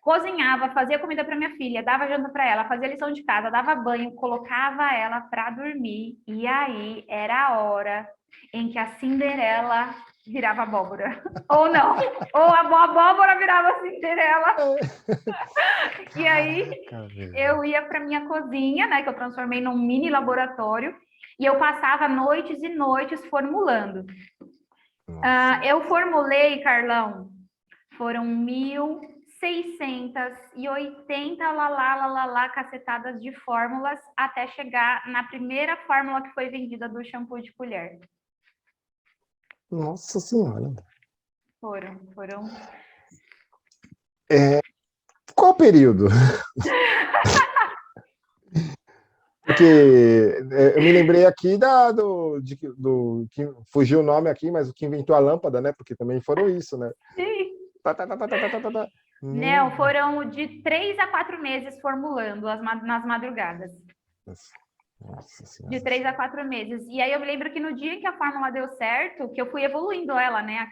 cozinhava, fazia comida para minha filha, dava janta para ela, fazia lição de casa, dava banho, colocava ela para dormir. E aí era a hora em que a Cinderela virava abóbora. Ou não, ou a abóbora virava Cinderela. E aí eu ia para minha cozinha, né, que eu transformei num mini laboratório, e eu passava noites e noites formulando. Eu formulei, Carlão, foram 1.680 lalá, cacetadas de fórmulas até chegar na primeira fórmula que foi vendida do shampoo de colher. Nossa Senhora. Foram. Qual o período? Porque eu me lembrei aqui do que fugiu o nome aqui, mas o que inventou a lâmpada, né? Porque também foram isso, né? Sim. Tá. Não, foram de 3 a 4 meses formulando nas madrugadas. Nossa Senhora. De 3 a 4 meses. E aí eu me lembro que no dia em que a fórmula deu certo, que eu fui evoluindo ela, né? A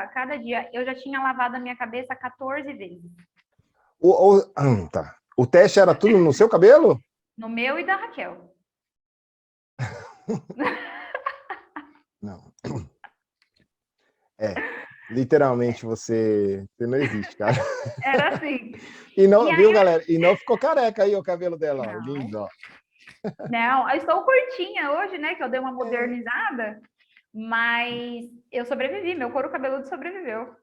cada dia, eu já tinha lavado a minha cabeça 14 vezes. Tá. O teste era tudo no seu cabelo? No meu e da Raquel. Não. Literalmente você não existe, cara. Era assim. E não, viu, galera? E não ficou careca aí o cabelo dela, ó. Não. Lindo, ó. Não, eu estou curtinha hoje, né? Que eu dei uma modernizada, mas eu sobrevivi, meu couro cabeludo sobreviveu.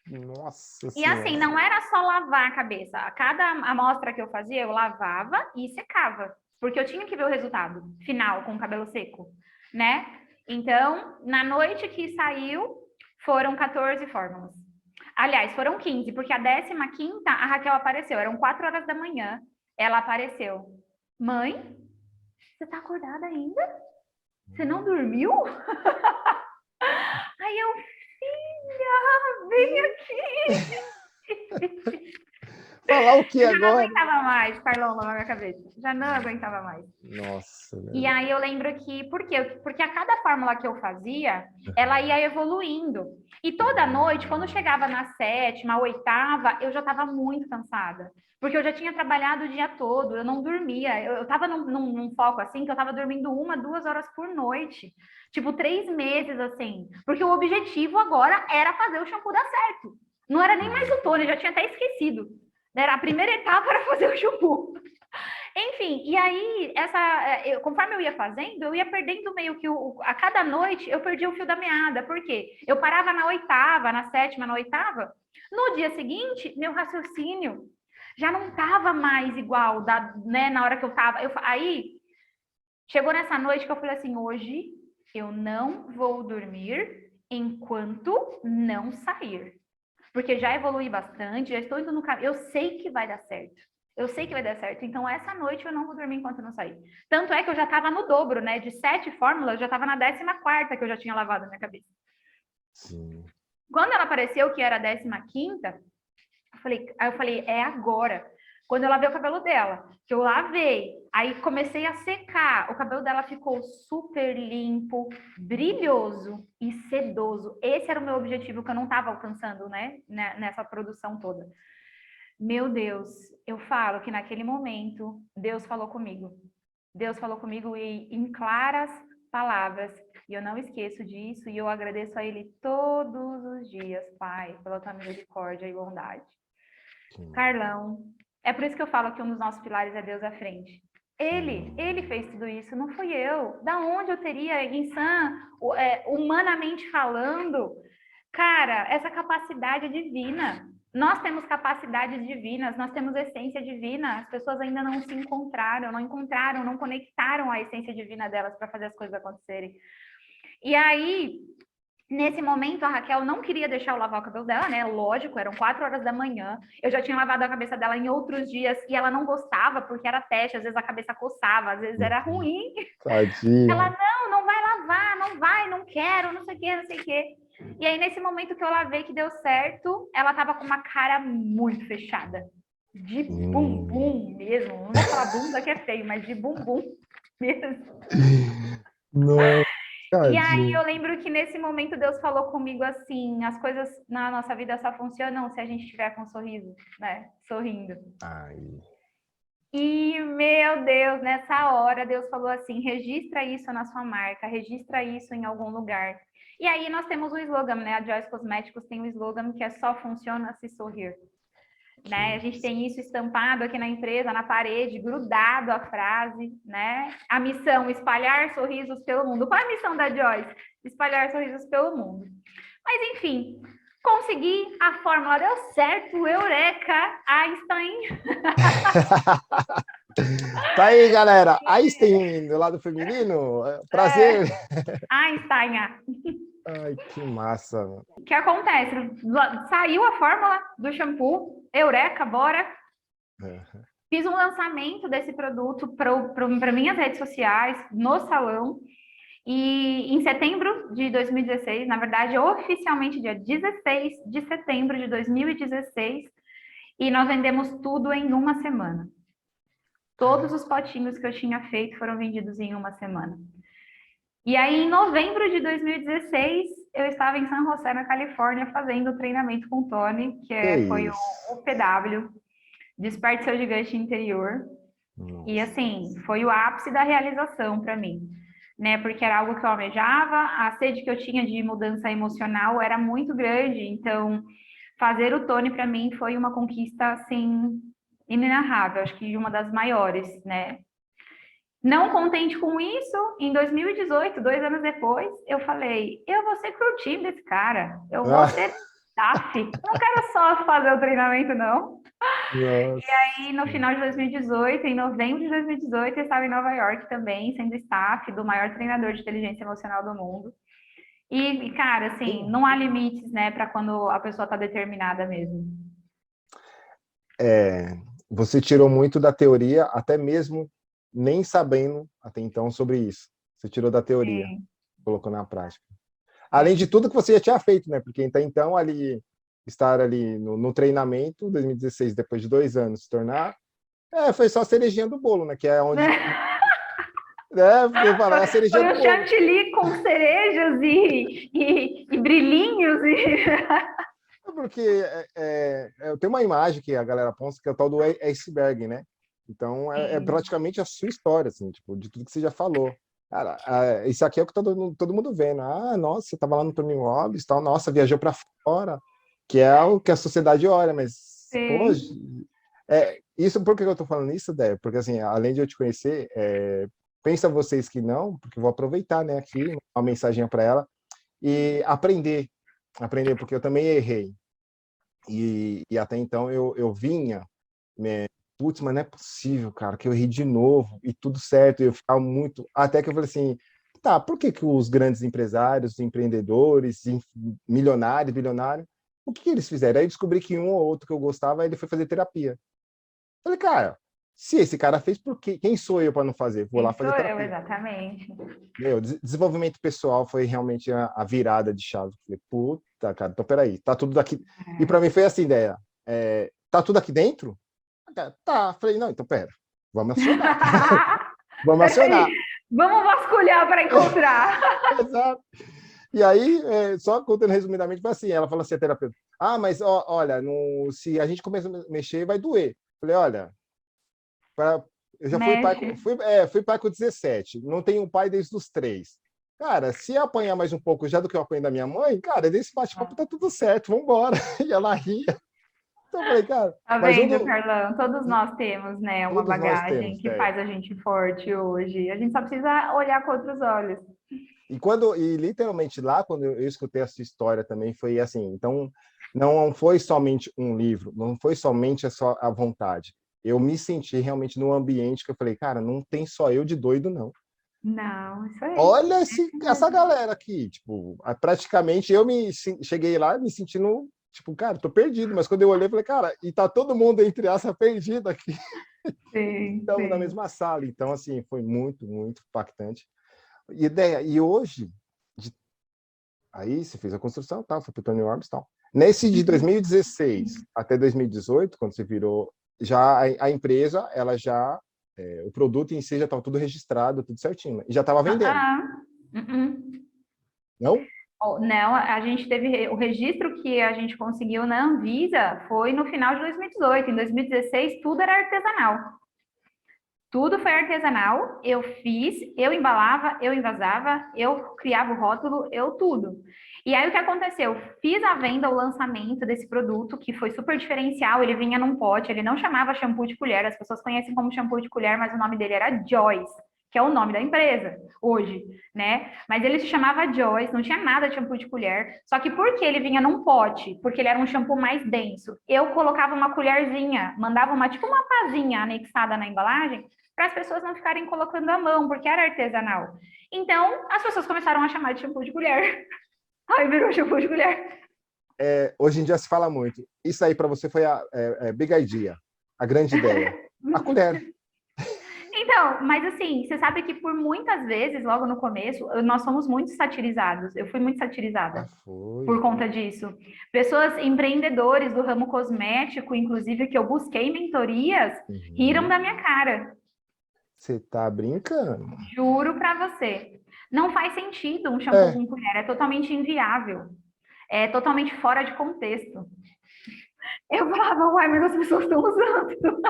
Nossa E assim, não era só lavar a cabeça. A cada amostra que eu fazia, eu lavava e secava, porque eu tinha que ver o resultado final com o cabelo seco, né? Então, na noite que saiu, foram 14 fórmulas. Aliás, foram 15, porque a 15ª, a Raquel apareceu. Eram 4 horas da manhã, ela apareceu. Mãe, você tá acordada ainda? Você não dormiu? Aí eu, filha, vem aqui. Falar o que Eu já não agora? aguentava mais, Carlão, na minha cabeça. Já não aguentava mais. Nossa, E velho. aí eu lembro que, por quê? Porque a cada fórmula que eu fazia, ela ia evoluindo. E toda noite, quando chegava na sétima, oitava, eu já estava muito cansada. Porque eu já tinha trabalhado o dia todo, eu não dormia. Eu estava num foco assim, que eu estava dormindo 1, 2 horas por noite. Tipo, 3 meses, assim. Porque o objetivo agora era fazer o shampoo dar certo. Não era nem mais o toner, eu já tinha até esquecido. Era a primeira etapa era fazer o shampoo. Enfim, e aí, conforme eu ia fazendo, eu ia perdendo meio que a cada noite eu perdia o fio da meada. Por quê? Eu parava na oitava, na sétima, na oitava. No dia seguinte, meu raciocínio já não estava mais igual né, na hora que eu estava. Aí, chegou nessa noite que eu falei assim: hoje eu não vou dormir enquanto não sair. Porque já evolui bastante, já estou indo no caminho. Eu sei que vai dar certo. Eu sei que vai dar certo. Então, essa noite eu não vou dormir enquanto não sair. Tanto é que eu já estava no dobro, né? De 7 fórmulas, eu já estava na 14ª que eu já tinha lavado a minha cabeça. Sim. Quando ela apareceu, que era a 15ª, aí eu falei, é agora. Quando eu lavei o cabelo dela, que eu lavei, aí comecei a secar, o cabelo dela ficou super limpo, brilhoso e sedoso. Esse era o meu objetivo que eu não estava alcançando, né? Nessa produção toda. Meu Deus, eu falo que naquele momento Deus falou comigo. Deus falou comigo em claras palavras. E eu não esqueço disso e eu agradeço a Ele todos os dias, Pai, pela tua misericórdia e bondade. Sim. Carlão, é por isso que eu falo que um dos nossos pilares é Deus à frente. Ele fez tudo isso, não fui eu. Da onde eu teria, humanamente falando, cara, essa capacidade é divina. Nós temos capacidades divinas, nós temos essência divina. As pessoas ainda não se encontraram, não conectaram a essência divina delas para fazer as coisas acontecerem. E aí, nesse momento, a Raquel não queria deixar eu lavar o cabelo dela, né? Lógico, eram 4 horas da manhã. Eu já tinha lavado a cabeça dela em outros dias e ela não gostava porque era teste, às vezes a cabeça coçava, às vezes era ruim. Ela, Tadinha. não vai lavar, não vai, não quero, não sei o que, não sei o que. E aí, nesse momento que eu lavei, que deu certo, ela tava com uma cara muito fechada. De bumbum mesmo. Não vou falar bunda que é feio, mas de bumbum mesmo. Nossa, E aí tadinha. eu lembro que nesse momento Deus falou comigo assim, as coisas na nossa vida só funcionam se a gente estiver com um sorriso, né? Sorrindo. Ai. E, meu Deus, nessa hora Deus falou assim, registra isso na sua marca, registra isso em algum lugar. E aí nós temos o slogan, né? A Joyce Cosméticos tem um slogan que é só funciona se sorrir. Né? A gente tem isso estampado aqui na empresa, na parede, grudado a frase, né? A missão, espalhar sorrisos pelo mundo. Qual é a missão da Joyce? Espalhar sorrisos pelo mundo. Mas, enfim, consegui, a fórmula deu certo, eureka, Einstein. Tá aí, galera. Einstein do lado feminino. Prazer. Einstein. Ai, que massa. O que acontece? Saiu a fórmula do shampoo, eureka, bora. Fiz um lançamento desse produto para minhas redes sociais, no salão. E em setembro de 2016, na verdade, oficialmente dia 16 de setembro de 2016, e nós vendemos tudo em uma semana. Todos os potinhos que eu tinha feito foram vendidos em uma semana. E aí, em novembro de 2016, eu estava em San José, na Califórnia, fazendo o treinamento com o Tony, foi isso? o PW, Desperte Seu Gigante Interior. Nossa. E assim, foi o ápice da realização para mim, né? Porque era algo que eu almejava, a sede que eu tinha de mudança emocional era muito grande, então fazer o Tony para mim foi uma conquista assim inenarrável, acho que uma das maiores, né? Não contente com isso, em 2018, 2 anos depois, eu falei, eu vou ser crew team desse cara, eu vou ser staff, eu não quero só fazer o treinamento, não. Nossa. E aí, no final de 2018, em novembro de 2018, eu estava em Nova York também, sendo staff do maior treinador de inteligência emocional do mundo. E cara, assim, não há limites, né, para quando a pessoa está determinada mesmo. Você tirou muito da teoria, até mesmo nem sabendo até então sobre isso. Você tirou da teoria, Sim, colocou na prática. Além de sim. tudo que você já tinha feito, né? Porque até então ali estar ali no treinamento, 2016, depois de 2 anos, se tornar, foi só a cerejinha do bolo, né? Que é onde, né? Porque fala, é a cerejinha Foi do um bolo. chantilly com cerejas e brilhinhos. Porque eu tenho uma imagem que a galera posta, que é o tal do iceberg, né? Então, é praticamente a sua história, assim, tipo, de tudo que você já falou. Cara, isso aqui é o que todo mundo vendo. Ah, nossa, você estava lá no Tony Robbins, tal, nossa, viajou para fora, que é o que a sociedade olha, mas, pô, Sim. isso, por que eu tô falando isso, Dé? Porque, assim, além de eu te conhecer, pensa vocês que não, porque eu vou aproveitar, né, aqui, uma mensagem para ela, e aprender, porque eu também errei. E até então eu vinha, putz, mas não é possível, cara, que eu errei de novo e tudo certo. E eu ficava muito. Até que eu falei assim: tá, por que os grandes empresários, empreendedores, milionários, bilionários, o que eles fizeram? Aí eu descobri que um ou outro que eu gostava, ele foi fazer terapia. Falei, cara, se esse cara fez, por quê? Quem sou eu para não fazer? Vou lá Quem fazer sou eu, terapia. exatamente. Meu, desenvolvimento pessoal foi realmente a virada de chave. Falei, puta, cara, então peraí, tá tudo daqui. E para mim foi assim, ideia. Tá tudo aqui dentro? Tá. Falei, não, então pera, vamos acionar. Vamos acionar. Peraí, vamos vasculhar para encontrar. Exato. E aí, só contando resumidamente, foi assim, ela falou assim, a terapeuta, mas olha, se a gente começar a mexer, vai doer. Falei, olha, pra, eu já fui pai, Mexe. fui pai com 17, não tenho um pai desde os 3. Cara, se apanhar mais um pouco já do que eu apanhei da minha mãe, cara, desse bate-papo tá tudo certo, vamos embora. E ela ria. Então eu falei, cara, Tá mas vendo, Carlão? Todos nós temos, né, uma todos nós bagagem temos, que né? faz a gente forte hoje. A gente só precisa olhar com outros olhos. E literalmente lá, quando eu escutei essa história também, foi assim. Então, não foi somente um livro, não foi somente a vontade. Eu me senti realmente num ambiente que eu falei, cara, não tem só eu de doido, não. Não, isso aí. Olha essa galera aqui, tipo, praticamente cheguei lá me sentindo, tipo, cara, tô perdido, mas quando eu olhei, eu falei, cara, e tá todo mundo, entre aspas, perdido aqui. Sim, Estamos na sim. mesma sala. Então, assim, foi muito, muito impactante. E hoje, de aí você fez a construção, tal, foi para o Tony Robbins e tal. Nesse de 2016 até 2018, quando você virou, já a empresa, ela já, o produto em si já estava tudo registrado, tudo certinho, né? E já estava vendendo, Ah, uh-uh. não? Não, a gente teve o registro que a gente conseguiu na Anvisa foi no final de 2018. Em 2016, tudo era artesanal. Tudo foi artesanal. Eu fiz, eu embalava, eu envasava, eu criava o rótulo, eu tudo. E aí o que aconteceu? Fiz a venda, o lançamento desse produto, que foi super diferencial. Ele vinha num pote, ele não chamava shampoo de colher, as pessoas conhecem como shampoo de colher, mas o nome dele era Joyce, que é o nome da empresa hoje, né? Mas ele se chamava Joyce, não tinha nada de shampoo de colher. Só que porque ele vinha num pote, porque ele era um shampoo mais denso, eu colocava uma colherzinha, mandava tipo uma pazinha anexada na embalagem, para as pessoas não ficarem colocando a mão, porque era artesanal. Então, as pessoas começaram a chamar de shampoo de colher. Aí virou shampoo de colher. Hoje em dia se fala muito. Isso aí para você foi a big idea, a grande ideia. A colher. Então, mas assim, você sabe que por muitas vezes, logo no começo, nós somos muito satirizados. Eu fui muito Ah, satirizada por foi. conta disso. Pessoas, empreendedores do ramo cosmético, inclusive, que eu busquei mentorias, riram Uhum. da minha cara. Você tá brincando? Juro pra você. Não faz sentido um shampoo É, com colher, é totalmente inviável. É totalmente fora de contexto. Eu falava, uai, mas as pessoas estão usando.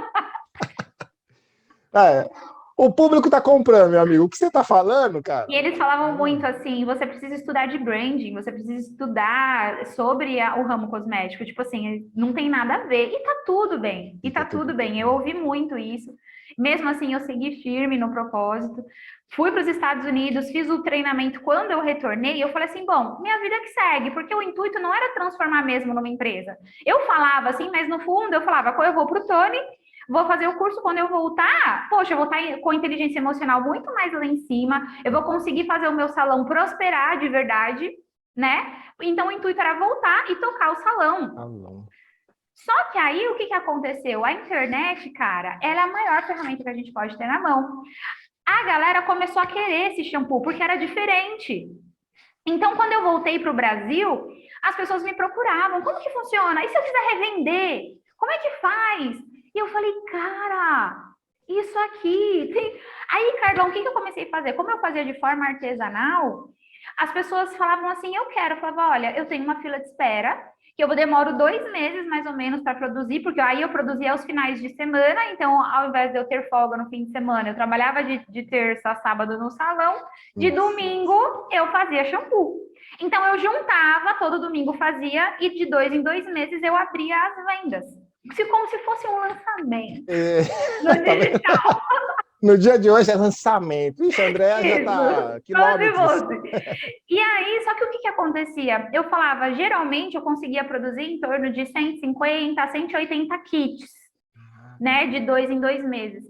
é. O público está comprando, meu amigo. O que você está falando, cara? E eles falavam muito assim, você precisa estudar de branding, você precisa estudar sobre o ramo cosmético. Tipo assim, não tem nada a ver. E tá tudo bem. E E tá tá tudo tudo bem. bem. Eu ouvi muito isso. Mesmo assim, eu segui firme no propósito. Fui para os Estados Unidos, fiz o treinamento. Quando eu retornei, eu falei assim: bom, minha vida que segue, porque o intuito não era transformar mesmo numa empresa. Eu falava assim, mas no fundo eu falava: eu vou para o Tony, vou fazer o curso. Quando eu voltar, poxa, eu vou estar com inteligência emocional muito mais lá em cima, eu vou conseguir fazer o meu salão prosperar de verdade, né? Então o intuito era voltar e tocar o salão. Alô. Só que aí o que que aconteceu? A internet, cara, ela é a maior ferramenta que a gente pode ter na mão. A galera começou a querer esse shampoo porque era diferente. Então, quando eu voltei para o Brasil, as pessoas me procuravam, como que funciona? E se eu quiser revender? Como é que faz? E eu falei, cara, isso aqui tem... Aí, Carlão, o que eu comecei a fazer? Como eu fazia de forma artesanal, as pessoas falavam assim, eu quero. Eu falava, olha, eu tenho uma fila de espera, que eu demoro 2 meses, mais ou menos, para produzir, porque aí eu produzia aos finais de semana, então, ao invés de eu ter folga no fim de semana, eu trabalhava de terça a sábado no salão, de Nossa. domingo eu fazia shampoo. Então, eu juntava, todo domingo fazia, e de 2 em 2 meses eu abria as vendas. Como se fosse um lançamento É, no tá vendo? digital. No dia de hoje é lançamento. Ixi, a Andrea já Isso, tá como se quilômetros. fosse. E aí, só que o que acontecia? Eu falava, geralmente eu conseguia produzir em torno de 150 a 180 kits, né, de 2 em 2 meses.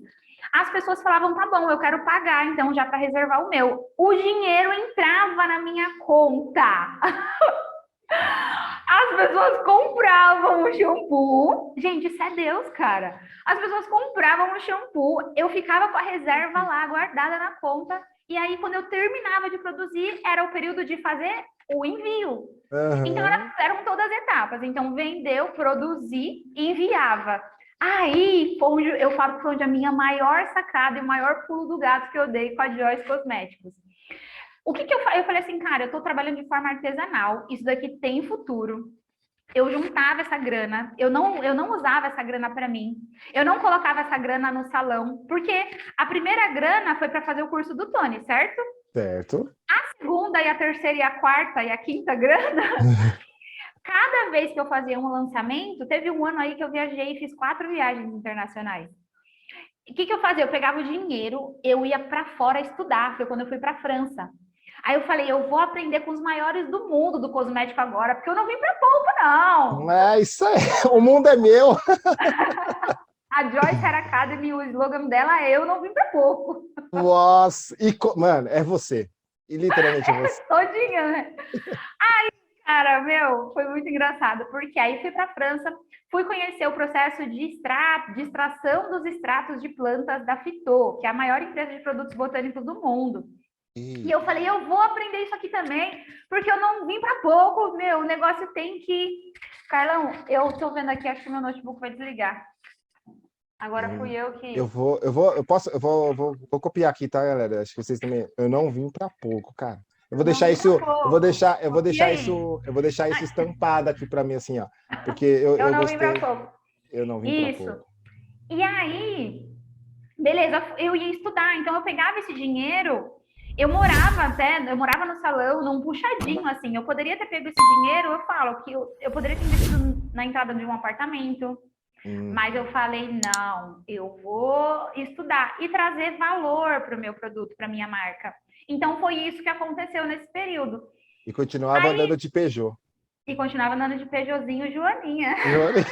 As pessoas falavam, tá bom, eu quero pagar, então já para reservar o meu. O dinheiro entrava na minha conta. As pessoas compravam o shampoo. Gente, isso é Deus, cara. As pessoas compravam o shampoo, eu ficava com a reserva lá guardada na conta. E aí, quando eu terminava de produzir, era o período de fazer o envio. Então, Aham. eram todas as etapas. Então, vendeu, produzi e enviava. Aí, eu falo que foi onde a minha maior sacada e o maior pulo do gato que eu dei com a Joyce Cosméticos. O que eu falei? Eu falei assim, cara, eu tô trabalhando de forma artesanal, isso daqui tem futuro. Eu juntava essa grana, eu não usava essa grana para mim, eu não colocava essa grana no salão, porque a primeira grana foi para fazer o curso do Tony, certo? Certo. A segunda e a terceira e a quarta e a quinta grana, cada vez que eu fazia um lançamento, teve um ano aí que eu viajei e fiz 4 viagens internacionais. O que eu fazia? Eu pegava o dinheiro, eu ia para fora estudar, foi quando eu fui para a França. Aí eu falei, eu vou aprender com os maiores do mundo do cosmético agora, porque eu não vim para pouco, não. É isso aí. O mundo é meu. A Joyce Hair Academy, o slogan dela é eu não vim para pouco. Nossa. Mano, é você. E literalmente é você. Todinha, né? Cara, meu, foi muito engraçado, porque aí fui para a França, fui conhecer o processo de extração dos extratos de plantas da Phyto, que é a maior empresa de produtos botânicos do mundo. E eu falei, eu vou aprender isso aqui também, porque eu não vim para pouco, meu, o negócio tem que... Carlão, eu tô vendo aqui, acho que meu notebook vai desligar. Agora fui eu que... Eu vou copiar aqui, tá, galera? Acho que vocês também. Eu não vim pra pouco, cara. Eu vou Eu não deixar vim para isso, pouco. E aí? eu vou deixar isso estampado aqui pra mim, assim, ó. Porque eu, Eu eu não vim para gostei, pouco. eu não vim pra Isso. pouco. E aí, beleza, eu ia estudar, então eu pegava esse dinheiro, eu morava no salão, num puxadinho, assim, eu poderia ter pego esse dinheiro, eu falo que eu poderia ter investido na entrada de um apartamento, mas eu falei, não, eu vou estudar e trazer valor para o meu produto, para minha marca. Então foi isso que aconteceu nesse período. E continuava Aí, andando de Peugeot. e continuava andando de Peugeotzinho Joaninha. Jure?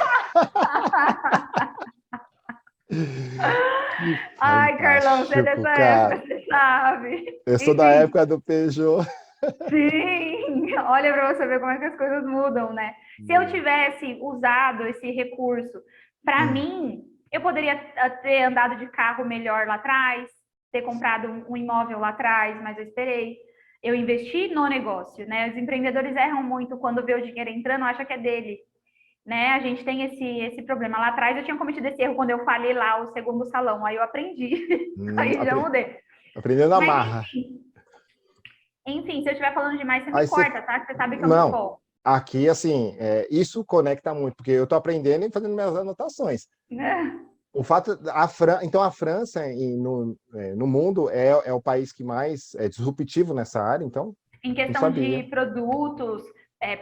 Que Ai, Carlão, você é fantástico, dessa cara. época, você sabe. Eu sou da Enfim, época do Peugeot. sim, olha para você ver como é que as coisas mudam, né? Se eu tivesse usado esse recurso, para mim, eu poderia ter andado de carro melhor lá atrás, ter comprado um imóvel lá atrás, mas eu esperei. Eu investi no negócio, né? Os empreendedores erram muito quando vê o dinheiro entrando, acha que é dele, né? A gente tem esse problema. Lá atrás eu tinha cometido esse erro quando eu falei lá o segundo salão, aí eu aprendi, aí já mudei. Aprendendo a Mas marra. enfim, se eu estiver falando demais, você me Aí você. corta, tá? Você sabe que eu me Não, empolgo. aqui, assim, isso conecta muito, porque eu estou aprendendo e fazendo minhas anotações. O fato, então a França no mundo é o país que mais é disruptivo nessa área, então Em não questão de sabia. produtos,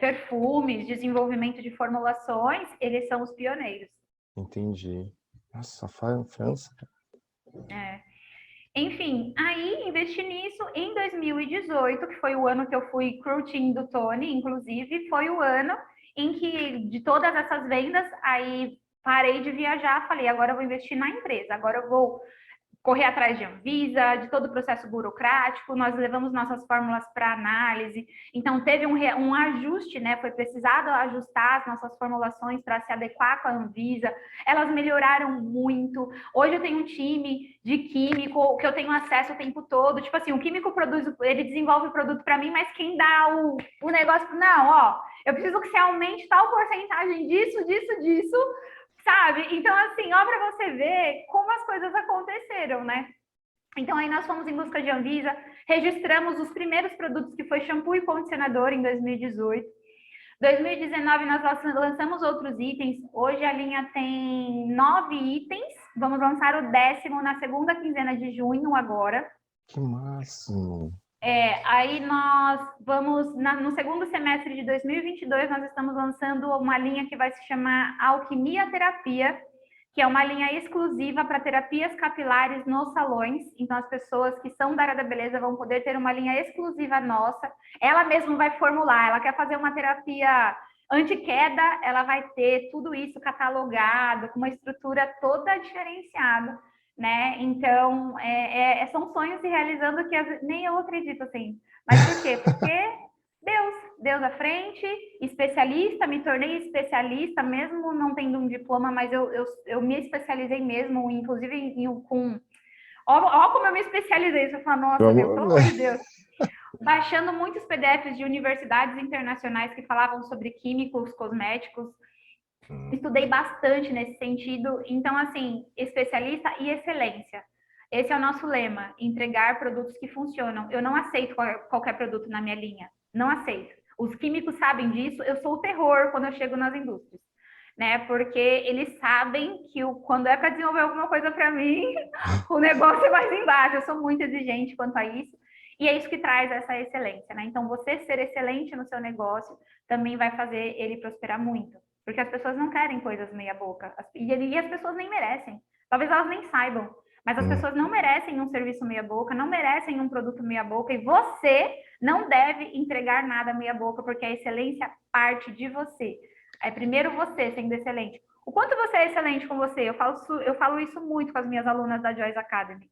perfumes, desenvolvimento de formulações, eles são os pioneiros. Entendi. Nossa, França. É. Enfim, aí investi nisso em 2018, que foi o ano que eu fui crew team do Tony, inclusive, foi o ano em que, de todas essas vendas, aí parei de viajar, falei, agora eu vou investir na empresa, agora eu vou correr atrás de Anvisa, de todo o processo burocrático, nós levamos nossas fórmulas para análise, então teve um ajuste, né? Foi precisado ajustar as nossas formulações para se adequar com a Anvisa, elas melhoraram muito. Hoje eu tenho um time de químico que eu tenho acesso o tempo todo, tipo assim, o químico produz, ele desenvolve o produto para mim, mas quem dá o negócio, não, ó, eu preciso que você aumente tal porcentagem disso, sabe? Então, assim, ó, para você ver como as coisas aconteceram, né? Então, aí nós fomos em busca de Anvisa, registramos os primeiros produtos, que foi shampoo e condicionador, em 2018. 2019, nós lançamos outros itens. Hoje a linha tem 9 itens. Vamos lançar o 10º na segunda quinzena de junho agora. Que máximo! Aí nós vamos, no segundo semestre de 2022, nós estamos lançando uma linha que vai se chamar Alquimia Terapia, que é uma linha exclusiva para terapias capilares nos salões. Então, as pessoas que são da área da beleza vão poder ter uma linha exclusiva nossa. Ela mesma vai formular, ela quer fazer uma terapia anti-queda, ela vai ter tudo isso catalogado, com uma estrutura toda diferenciada, né? Então, são sonhos se realizando que nem eu acredito, assim. Mas por quê? Porque Deus à frente, especialista, me tornei especialista, mesmo não tendo um diploma, mas eu me especializei mesmo, inclusive com... Ó como eu me especializei, você fala, nossa, meu, pelo amor de Deus. Baixando muitos PDFs de universidades internacionais que falavam sobre químicos, cosméticos, estudei bastante nesse sentido. Então, assim, especialista e excelência. Esse é o nosso lema, entregar produtos que funcionam. Eu não aceito qualquer produto na minha linha, não aceito. Os químicos sabem disso, eu sou o terror quando eu chego nas indústrias, né? Porque eles sabem que quando é para desenvolver alguma coisa para mim, o negócio é mais embaixo. Eu sou muito exigente quanto a isso. E é isso que traz essa excelência, né? Então, você ser excelente no seu negócio também vai fazer ele prosperar muito. Porque as pessoas não querem coisas meia boca. E as pessoas nem merecem. Talvez elas nem saibam. Mas as pessoas não merecem um serviço meia boca, não merecem um produto meia boca. E você não deve entregar nada meia boca, porque a excelência parte de você. É primeiro você sendo excelente. O quanto você é excelente com você? Eu falo isso muito com as minhas alunas da Joyce Academy.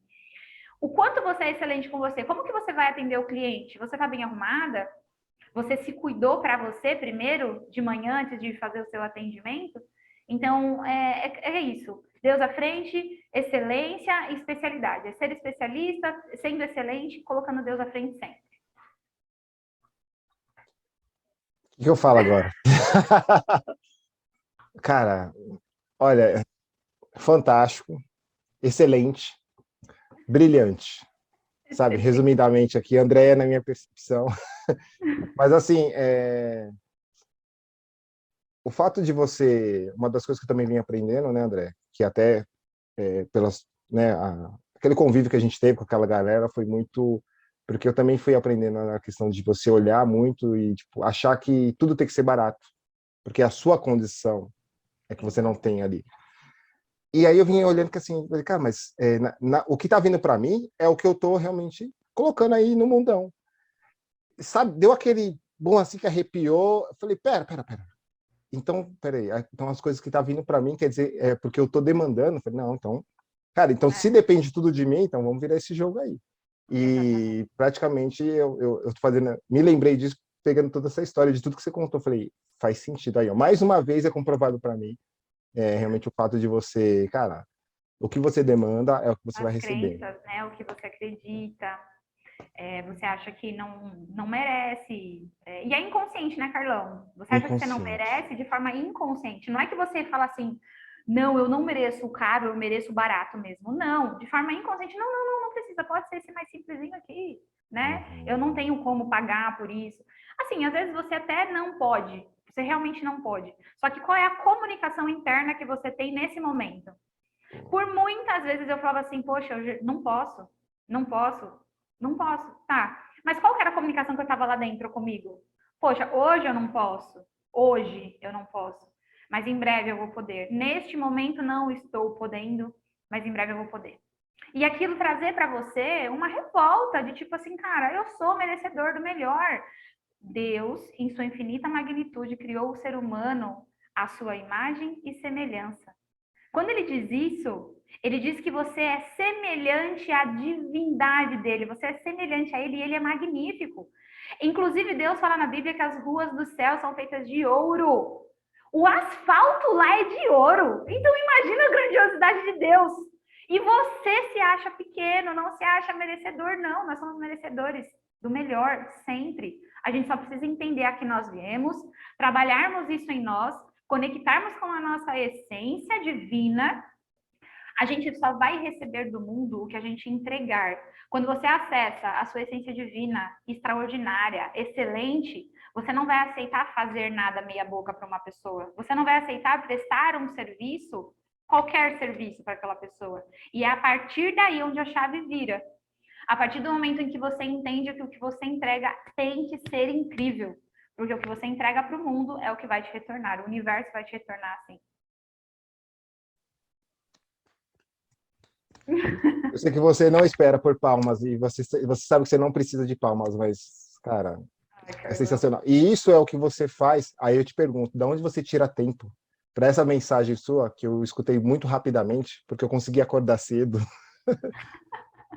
O quanto você é excelente com você? Como que você vai atender o cliente? Você está bem arrumada? Você se cuidou para você primeiro, de manhã, antes de fazer o seu atendimento? Então, é isso. Deus à frente, excelência e especialidade. É ser especialista, sendo excelente, colocando Deus à frente sempre. O que eu falo agora? Cara, olha, fantástico, excelente, brilhante, sabe? Resumidamente aqui, Andréia, na minha percepção. Mas, assim, o fato de você... Uma das coisas que eu também vim aprendendo, né, André? Que até pelas, né, aquele convívio que a gente teve com aquela galera foi muito... Porque eu também fui aprendendo a questão de você olhar muito e tipo, achar que tudo tem que ser barato. Porque a sua condição é que você não tem ali. E aí eu vim olhando que assim, cara, mas o que tá vindo para mim é o que eu tô realmente colocando aí no mundão. Sabe, deu aquele bom assim que arrepiou. Eu falei, pera. Então, peraí, então as coisas que tá vindo para mim quer dizer é porque eu tô demandando. Eu falei, não, então, cara, então se depende tudo de mim, então vamos virar esse jogo aí. E praticamente eu tô fazendo, me lembrei disso pegando toda essa história de tudo que você contou. Eu falei, faz sentido aí, ó. Mais uma vez é comprovado para mim realmente o fato de você, cara, o que você demanda é o que você vai receber. As crenças, né? O que você acredita. Você acha que não merece. E é inconsciente, né, Carlão? Você acha que você não merece de forma inconsciente. Não é que você fala assim, não, eu não mereço o caro, eu mereço o barato mesmo. Não, de forma inconsciente, não precisa, pode ser esse mais simplesinho aqui, né? Eu não tenho como pagar por isso. Assim, às vezes você até não pode, você realmente não pode. Só que qual é a comunicação interna que você tem nesse momento? Por muitas vezes eu falava assim, poxa, eu não posso. Tá. Mas qual que era a comunicação que eu estava lá dentro comigo? Poxa, hoje eu não posso. Mas em breve eu vou poder. Neste momento não estou podendo, mas em breve eu vou poder. E aquilo trazer para você uma revolta de tipo assim, cara, eu sou merecedor do melhor. Deus, em sua infinita magnitude, criou o ser humano à sua imagem e semelhança. Quando ele diz isso, Ele diz que você é semelhante à divindade dele, você é semelhante a ele e ele é magnífico. Inclusive, Deus fala na Bíblia que as ruas do céu são feitas de ouro. O asfalto lá é de ouro. Então, imagina a grandiosidade de Deus. E você se acha pequeno, não se acha merecedor, não. Nós somos merecedores do melhor, sempre. A gente só precisa entender a que nós viemos, trabalharmos isso em nós, conectarmos com a nossa essência divina. A gente só vai receber do mundo o que a gente entregar. Quando você acessa a sua essência divina, extraordinária, excelente, você não vai aceitar fazer nada meia boca para uma pessoa. Você não vai aceitar prestar um serviço, qualquer serviço para aquela pessoa. E é a partir daí onde a chave vira. A partir do momento em que você entende que o que você entrega tem que ser incrível. Porque o que você entrega para o mundo é o que vai te retornar. O universo vai te retornar assim. Eu sei que você não espera por palmas e você sabe que você não precisa de palmas, mas, cara, é sensacional. E isso é o que você faz. Aí eu te pergunto, de onde você tira tempo para essa mensagem sua, que eu escutei muito rapidamente, porque eu consegui acordar cedo,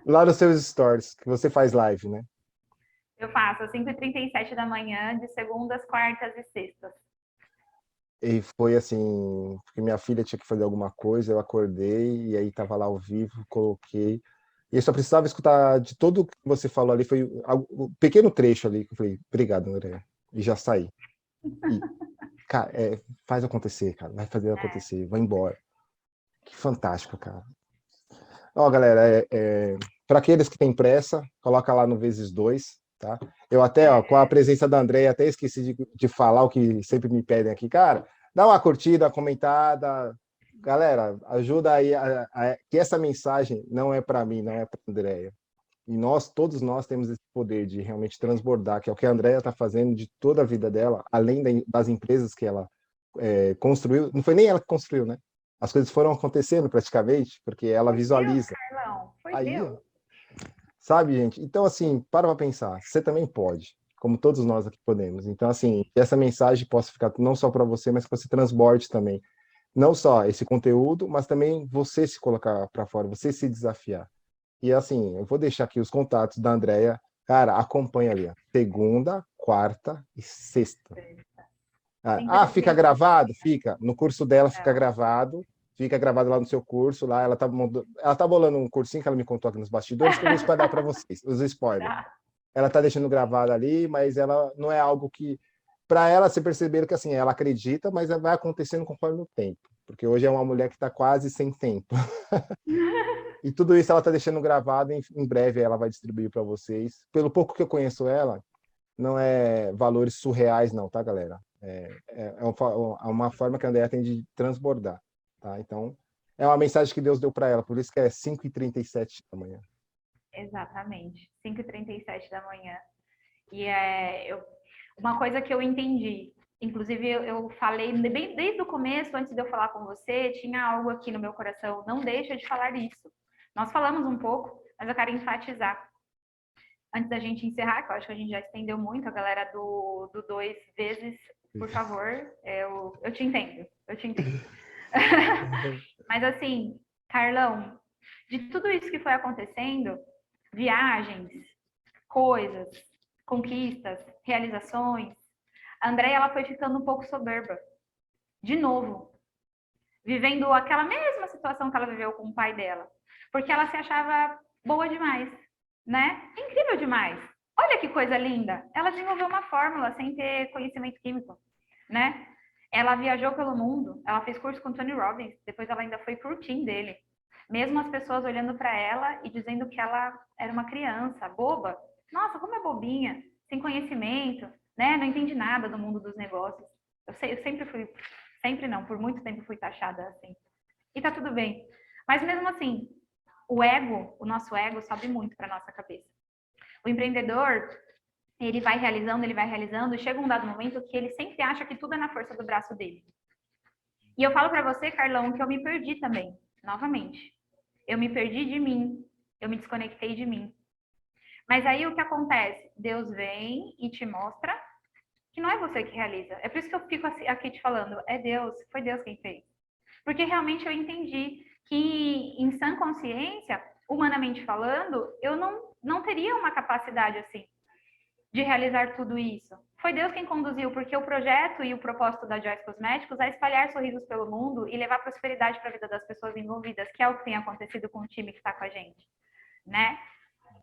lá nos seus stories, que você faz live, né? Eu faço às 5h37 da manhã, de segundas, quartas e sextas. E foi assim, porque minha filha tinha que fazer alguma coisa, eu acordei e aí estava lá ao vivo, coloquei. E eu só precisava escutar de tudo que você falou ali, foi um pequeno trecho ali que eu falei, obrigado, André. E já saí. E, cara, faz acontecer, cara, vai fazer acontecer, vai embora. Que fantástico, cara. Ó, galera, para aqueles que têm pressa, coloca lá no vezes 2, tá? Eu até, ó, com a presença da Andréia, até esqueci de falar o que sempre me pedem aqui. Cara, dá uma curtida, uma comentada. Galera, ajuda aí que essa mensagem não é para mim, não é para a Andréia. E todos nós temos esse poder de realmente transbordar, que é o que a Andréia está fazendo de toda a vida dela, além das empresas que ela construiu. Não foi nem ela que construiu, né? As coisas foram acontecendo praticamente, porque ela Foi Deus, visualiza. Carlão. Foi Aí, Deus. ó, sabe, gente? Então, assim, para pensar, você também pode, como todos nós aqui podemos. Então, assim, que essa mensagem possa ficar não só para você, mas que você transborde também. Não só esse conteúdo, mas também você se colocar para fora, você se desafiar. E, assim, eu vou deixar aqui os contatos da Andrea. Cara, acompanha ali, ó. Segunda, quarta e sexta. Fica 5h30. gravado? Fica. No curso dela fica gravado lá no seu curso, lá ela tá bolando um cursinho que ela me contou aqui nos bastidores, que eu vou espalhar para vocês, os spoilers. Ela tá deixando gravado ali, mas ela não é algo que para ela se perceber que assim, ela acredita, mas vai acontecendo conforme o tempo, porque hoje é uma mulher que está quase sem tempo. E tudo isso ela tá deixando gravado, em breve ela vai distribuir para vocês. Pelo pouco que eu conheço ela, não é valores surreais não, tá, galera? É uma forma que a Andrea tem de transbordar, tá? Então, é uma mensagem que Deus deu para ela, por isso que é 5h37 da manhã. Exatamente. 5h37 da manhã. E uma coisa que eu entendi, inclusive eu falei bem desde o começo, antes de eu falar com você, tinha algo aqui no meu coração, não deixa de falar isso. Nós falamos um pouco, mas eu quero enfatizar. Antes da gente encerrar, que eu acho que a gente já estendeu muito, a galera do 2 vezes, por favor, eu te entendo, eu te entendo. Mas assim, Carlão, de tudo isso que foi acontecendo, viagens, coisas, conquistas, realizações, a Andréia ela foi ficando um pouco soberba. De novo, vivendo aquela mesma situação que ela viveu com o pai dela. Porque ela se achava boa demais, né? Incrível demais. Olha que coisa linda. Ela desenvolveu uma fórmula sem ter conhecimento químico, né? Ela viajou pelo mundo, ela fez curso com Tony Robbins, depois ela ainda foi curtindo dele. Mesmo as pessoas olhando para ela e dizendo que ela era uma criança, boba. Nossa, como é bobinha, sem conhecimento, né? Não entende nada do mundo dos negócios. Eu sempre fui, sempre não, por muito tempo fui taxada assim. E tá tudo bem. Mas mesmo assim, o nosso ego sobe muito para nossa cabeça. O empreendedor, ele vai realizando, e chega um dado momento que ele sempre acha que tudo é na força do braço dele. E eu falo para você, Carlão, que eu me perdi também, novamente. Eu me perdi de mim, eu me desconectei de mim. Mas aí o que acontece? Deus vem e te mostra que não é você que realiza. É por isso que eu fico aqui te falando, é Deus, foi Deus quem fez. Porque realmente eu entendi que consciência, humanamente falando, eu não teria uma capacidade assim de realizar tudo isso. Foi Deus quem conduziu, porque o projeto e o propósito da Joyce Cosméticos é espalhar sorrisos pelo mundo e levar prosperidade para a vida das pessoas envolvidas, que é o que tem acontecido com o time que está com a gente, né?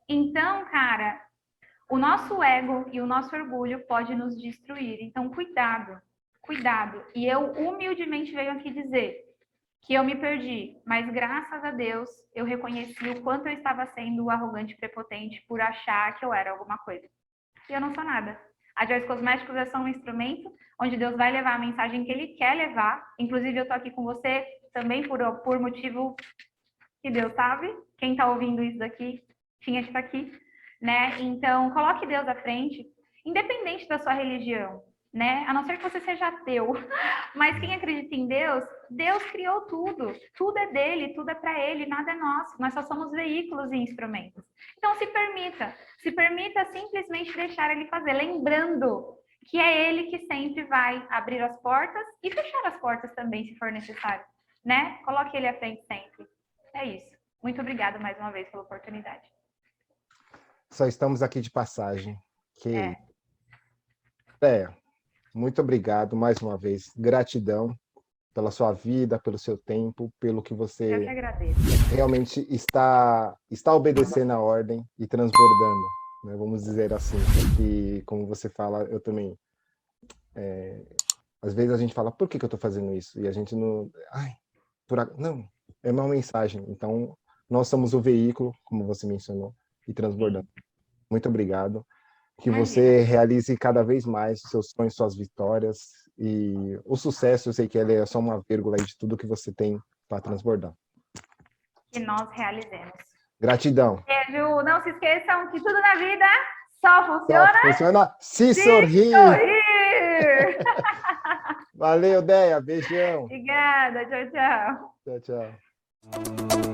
Então, cara, o nosso ego e o nosso orgulho pode nos destruir. Então, cuidado, cuidado. E eu humildemente venho aqui dizer que eu me perdi, mas graças a Deus eu reconheci o quanto eu estava sendo arrogante e prepotente por achar que eu era alguma coisa. E eu não sou nada. A Joyce Cosméticos é só um instrumento onde Deus vai levar a mensagem que Ele quer levar. Inclusive, eu estou aqui com você também por motivo que Deus sabe. Quem está ouvindo isso daqui tinha que estar aqui, né? Então, coloque Deus à frente, independente da sua religião, né? A não ser que você seja ateu. Mas quem acredita em Deus, Deus criou tudo. Tudo é dele, tudo é para ele, nada é nosso. Nós só somos veículos e instrumentos. Então, se permita simplesmente deixar ele fazer, lembrando que é ele que sempre vai abrir as portas e fechar as portas também, se for necessário, né? Coloque ele à frente sempre. É isso. Muito obrigada mais uma vez pela oportunidade. Só estamos aqui de passagem. Muito obrigado mais uma vez. Gratidão pela sua vida, pelo seu tempo, pelo que Eu você que agradeço. realmente está obedecendo a ordem e transbordando, né? Vamos dizer assim. E como você fala, eu também. Às vezes a gente fala, por que eu estou fazendo isso? E a gente não. Não, é uma mensagem. Então, nós somos o veículo, como você mencionou, e transbordando. Muito obrigado. Que você realize cada vez mais os seus sonhos, suas vitórias. E o sucesso, eu sei que ele é só uma vírgula aí de tudo que você tem para transbordar. Que nós realizemos. Gratidão. Beijo. Não se esqueçam que tudo na vida só funciona, funciona se sorrir. Valeu, Deia. Beijão. Obrigada. Tchau, tchau. Tchau, tchau.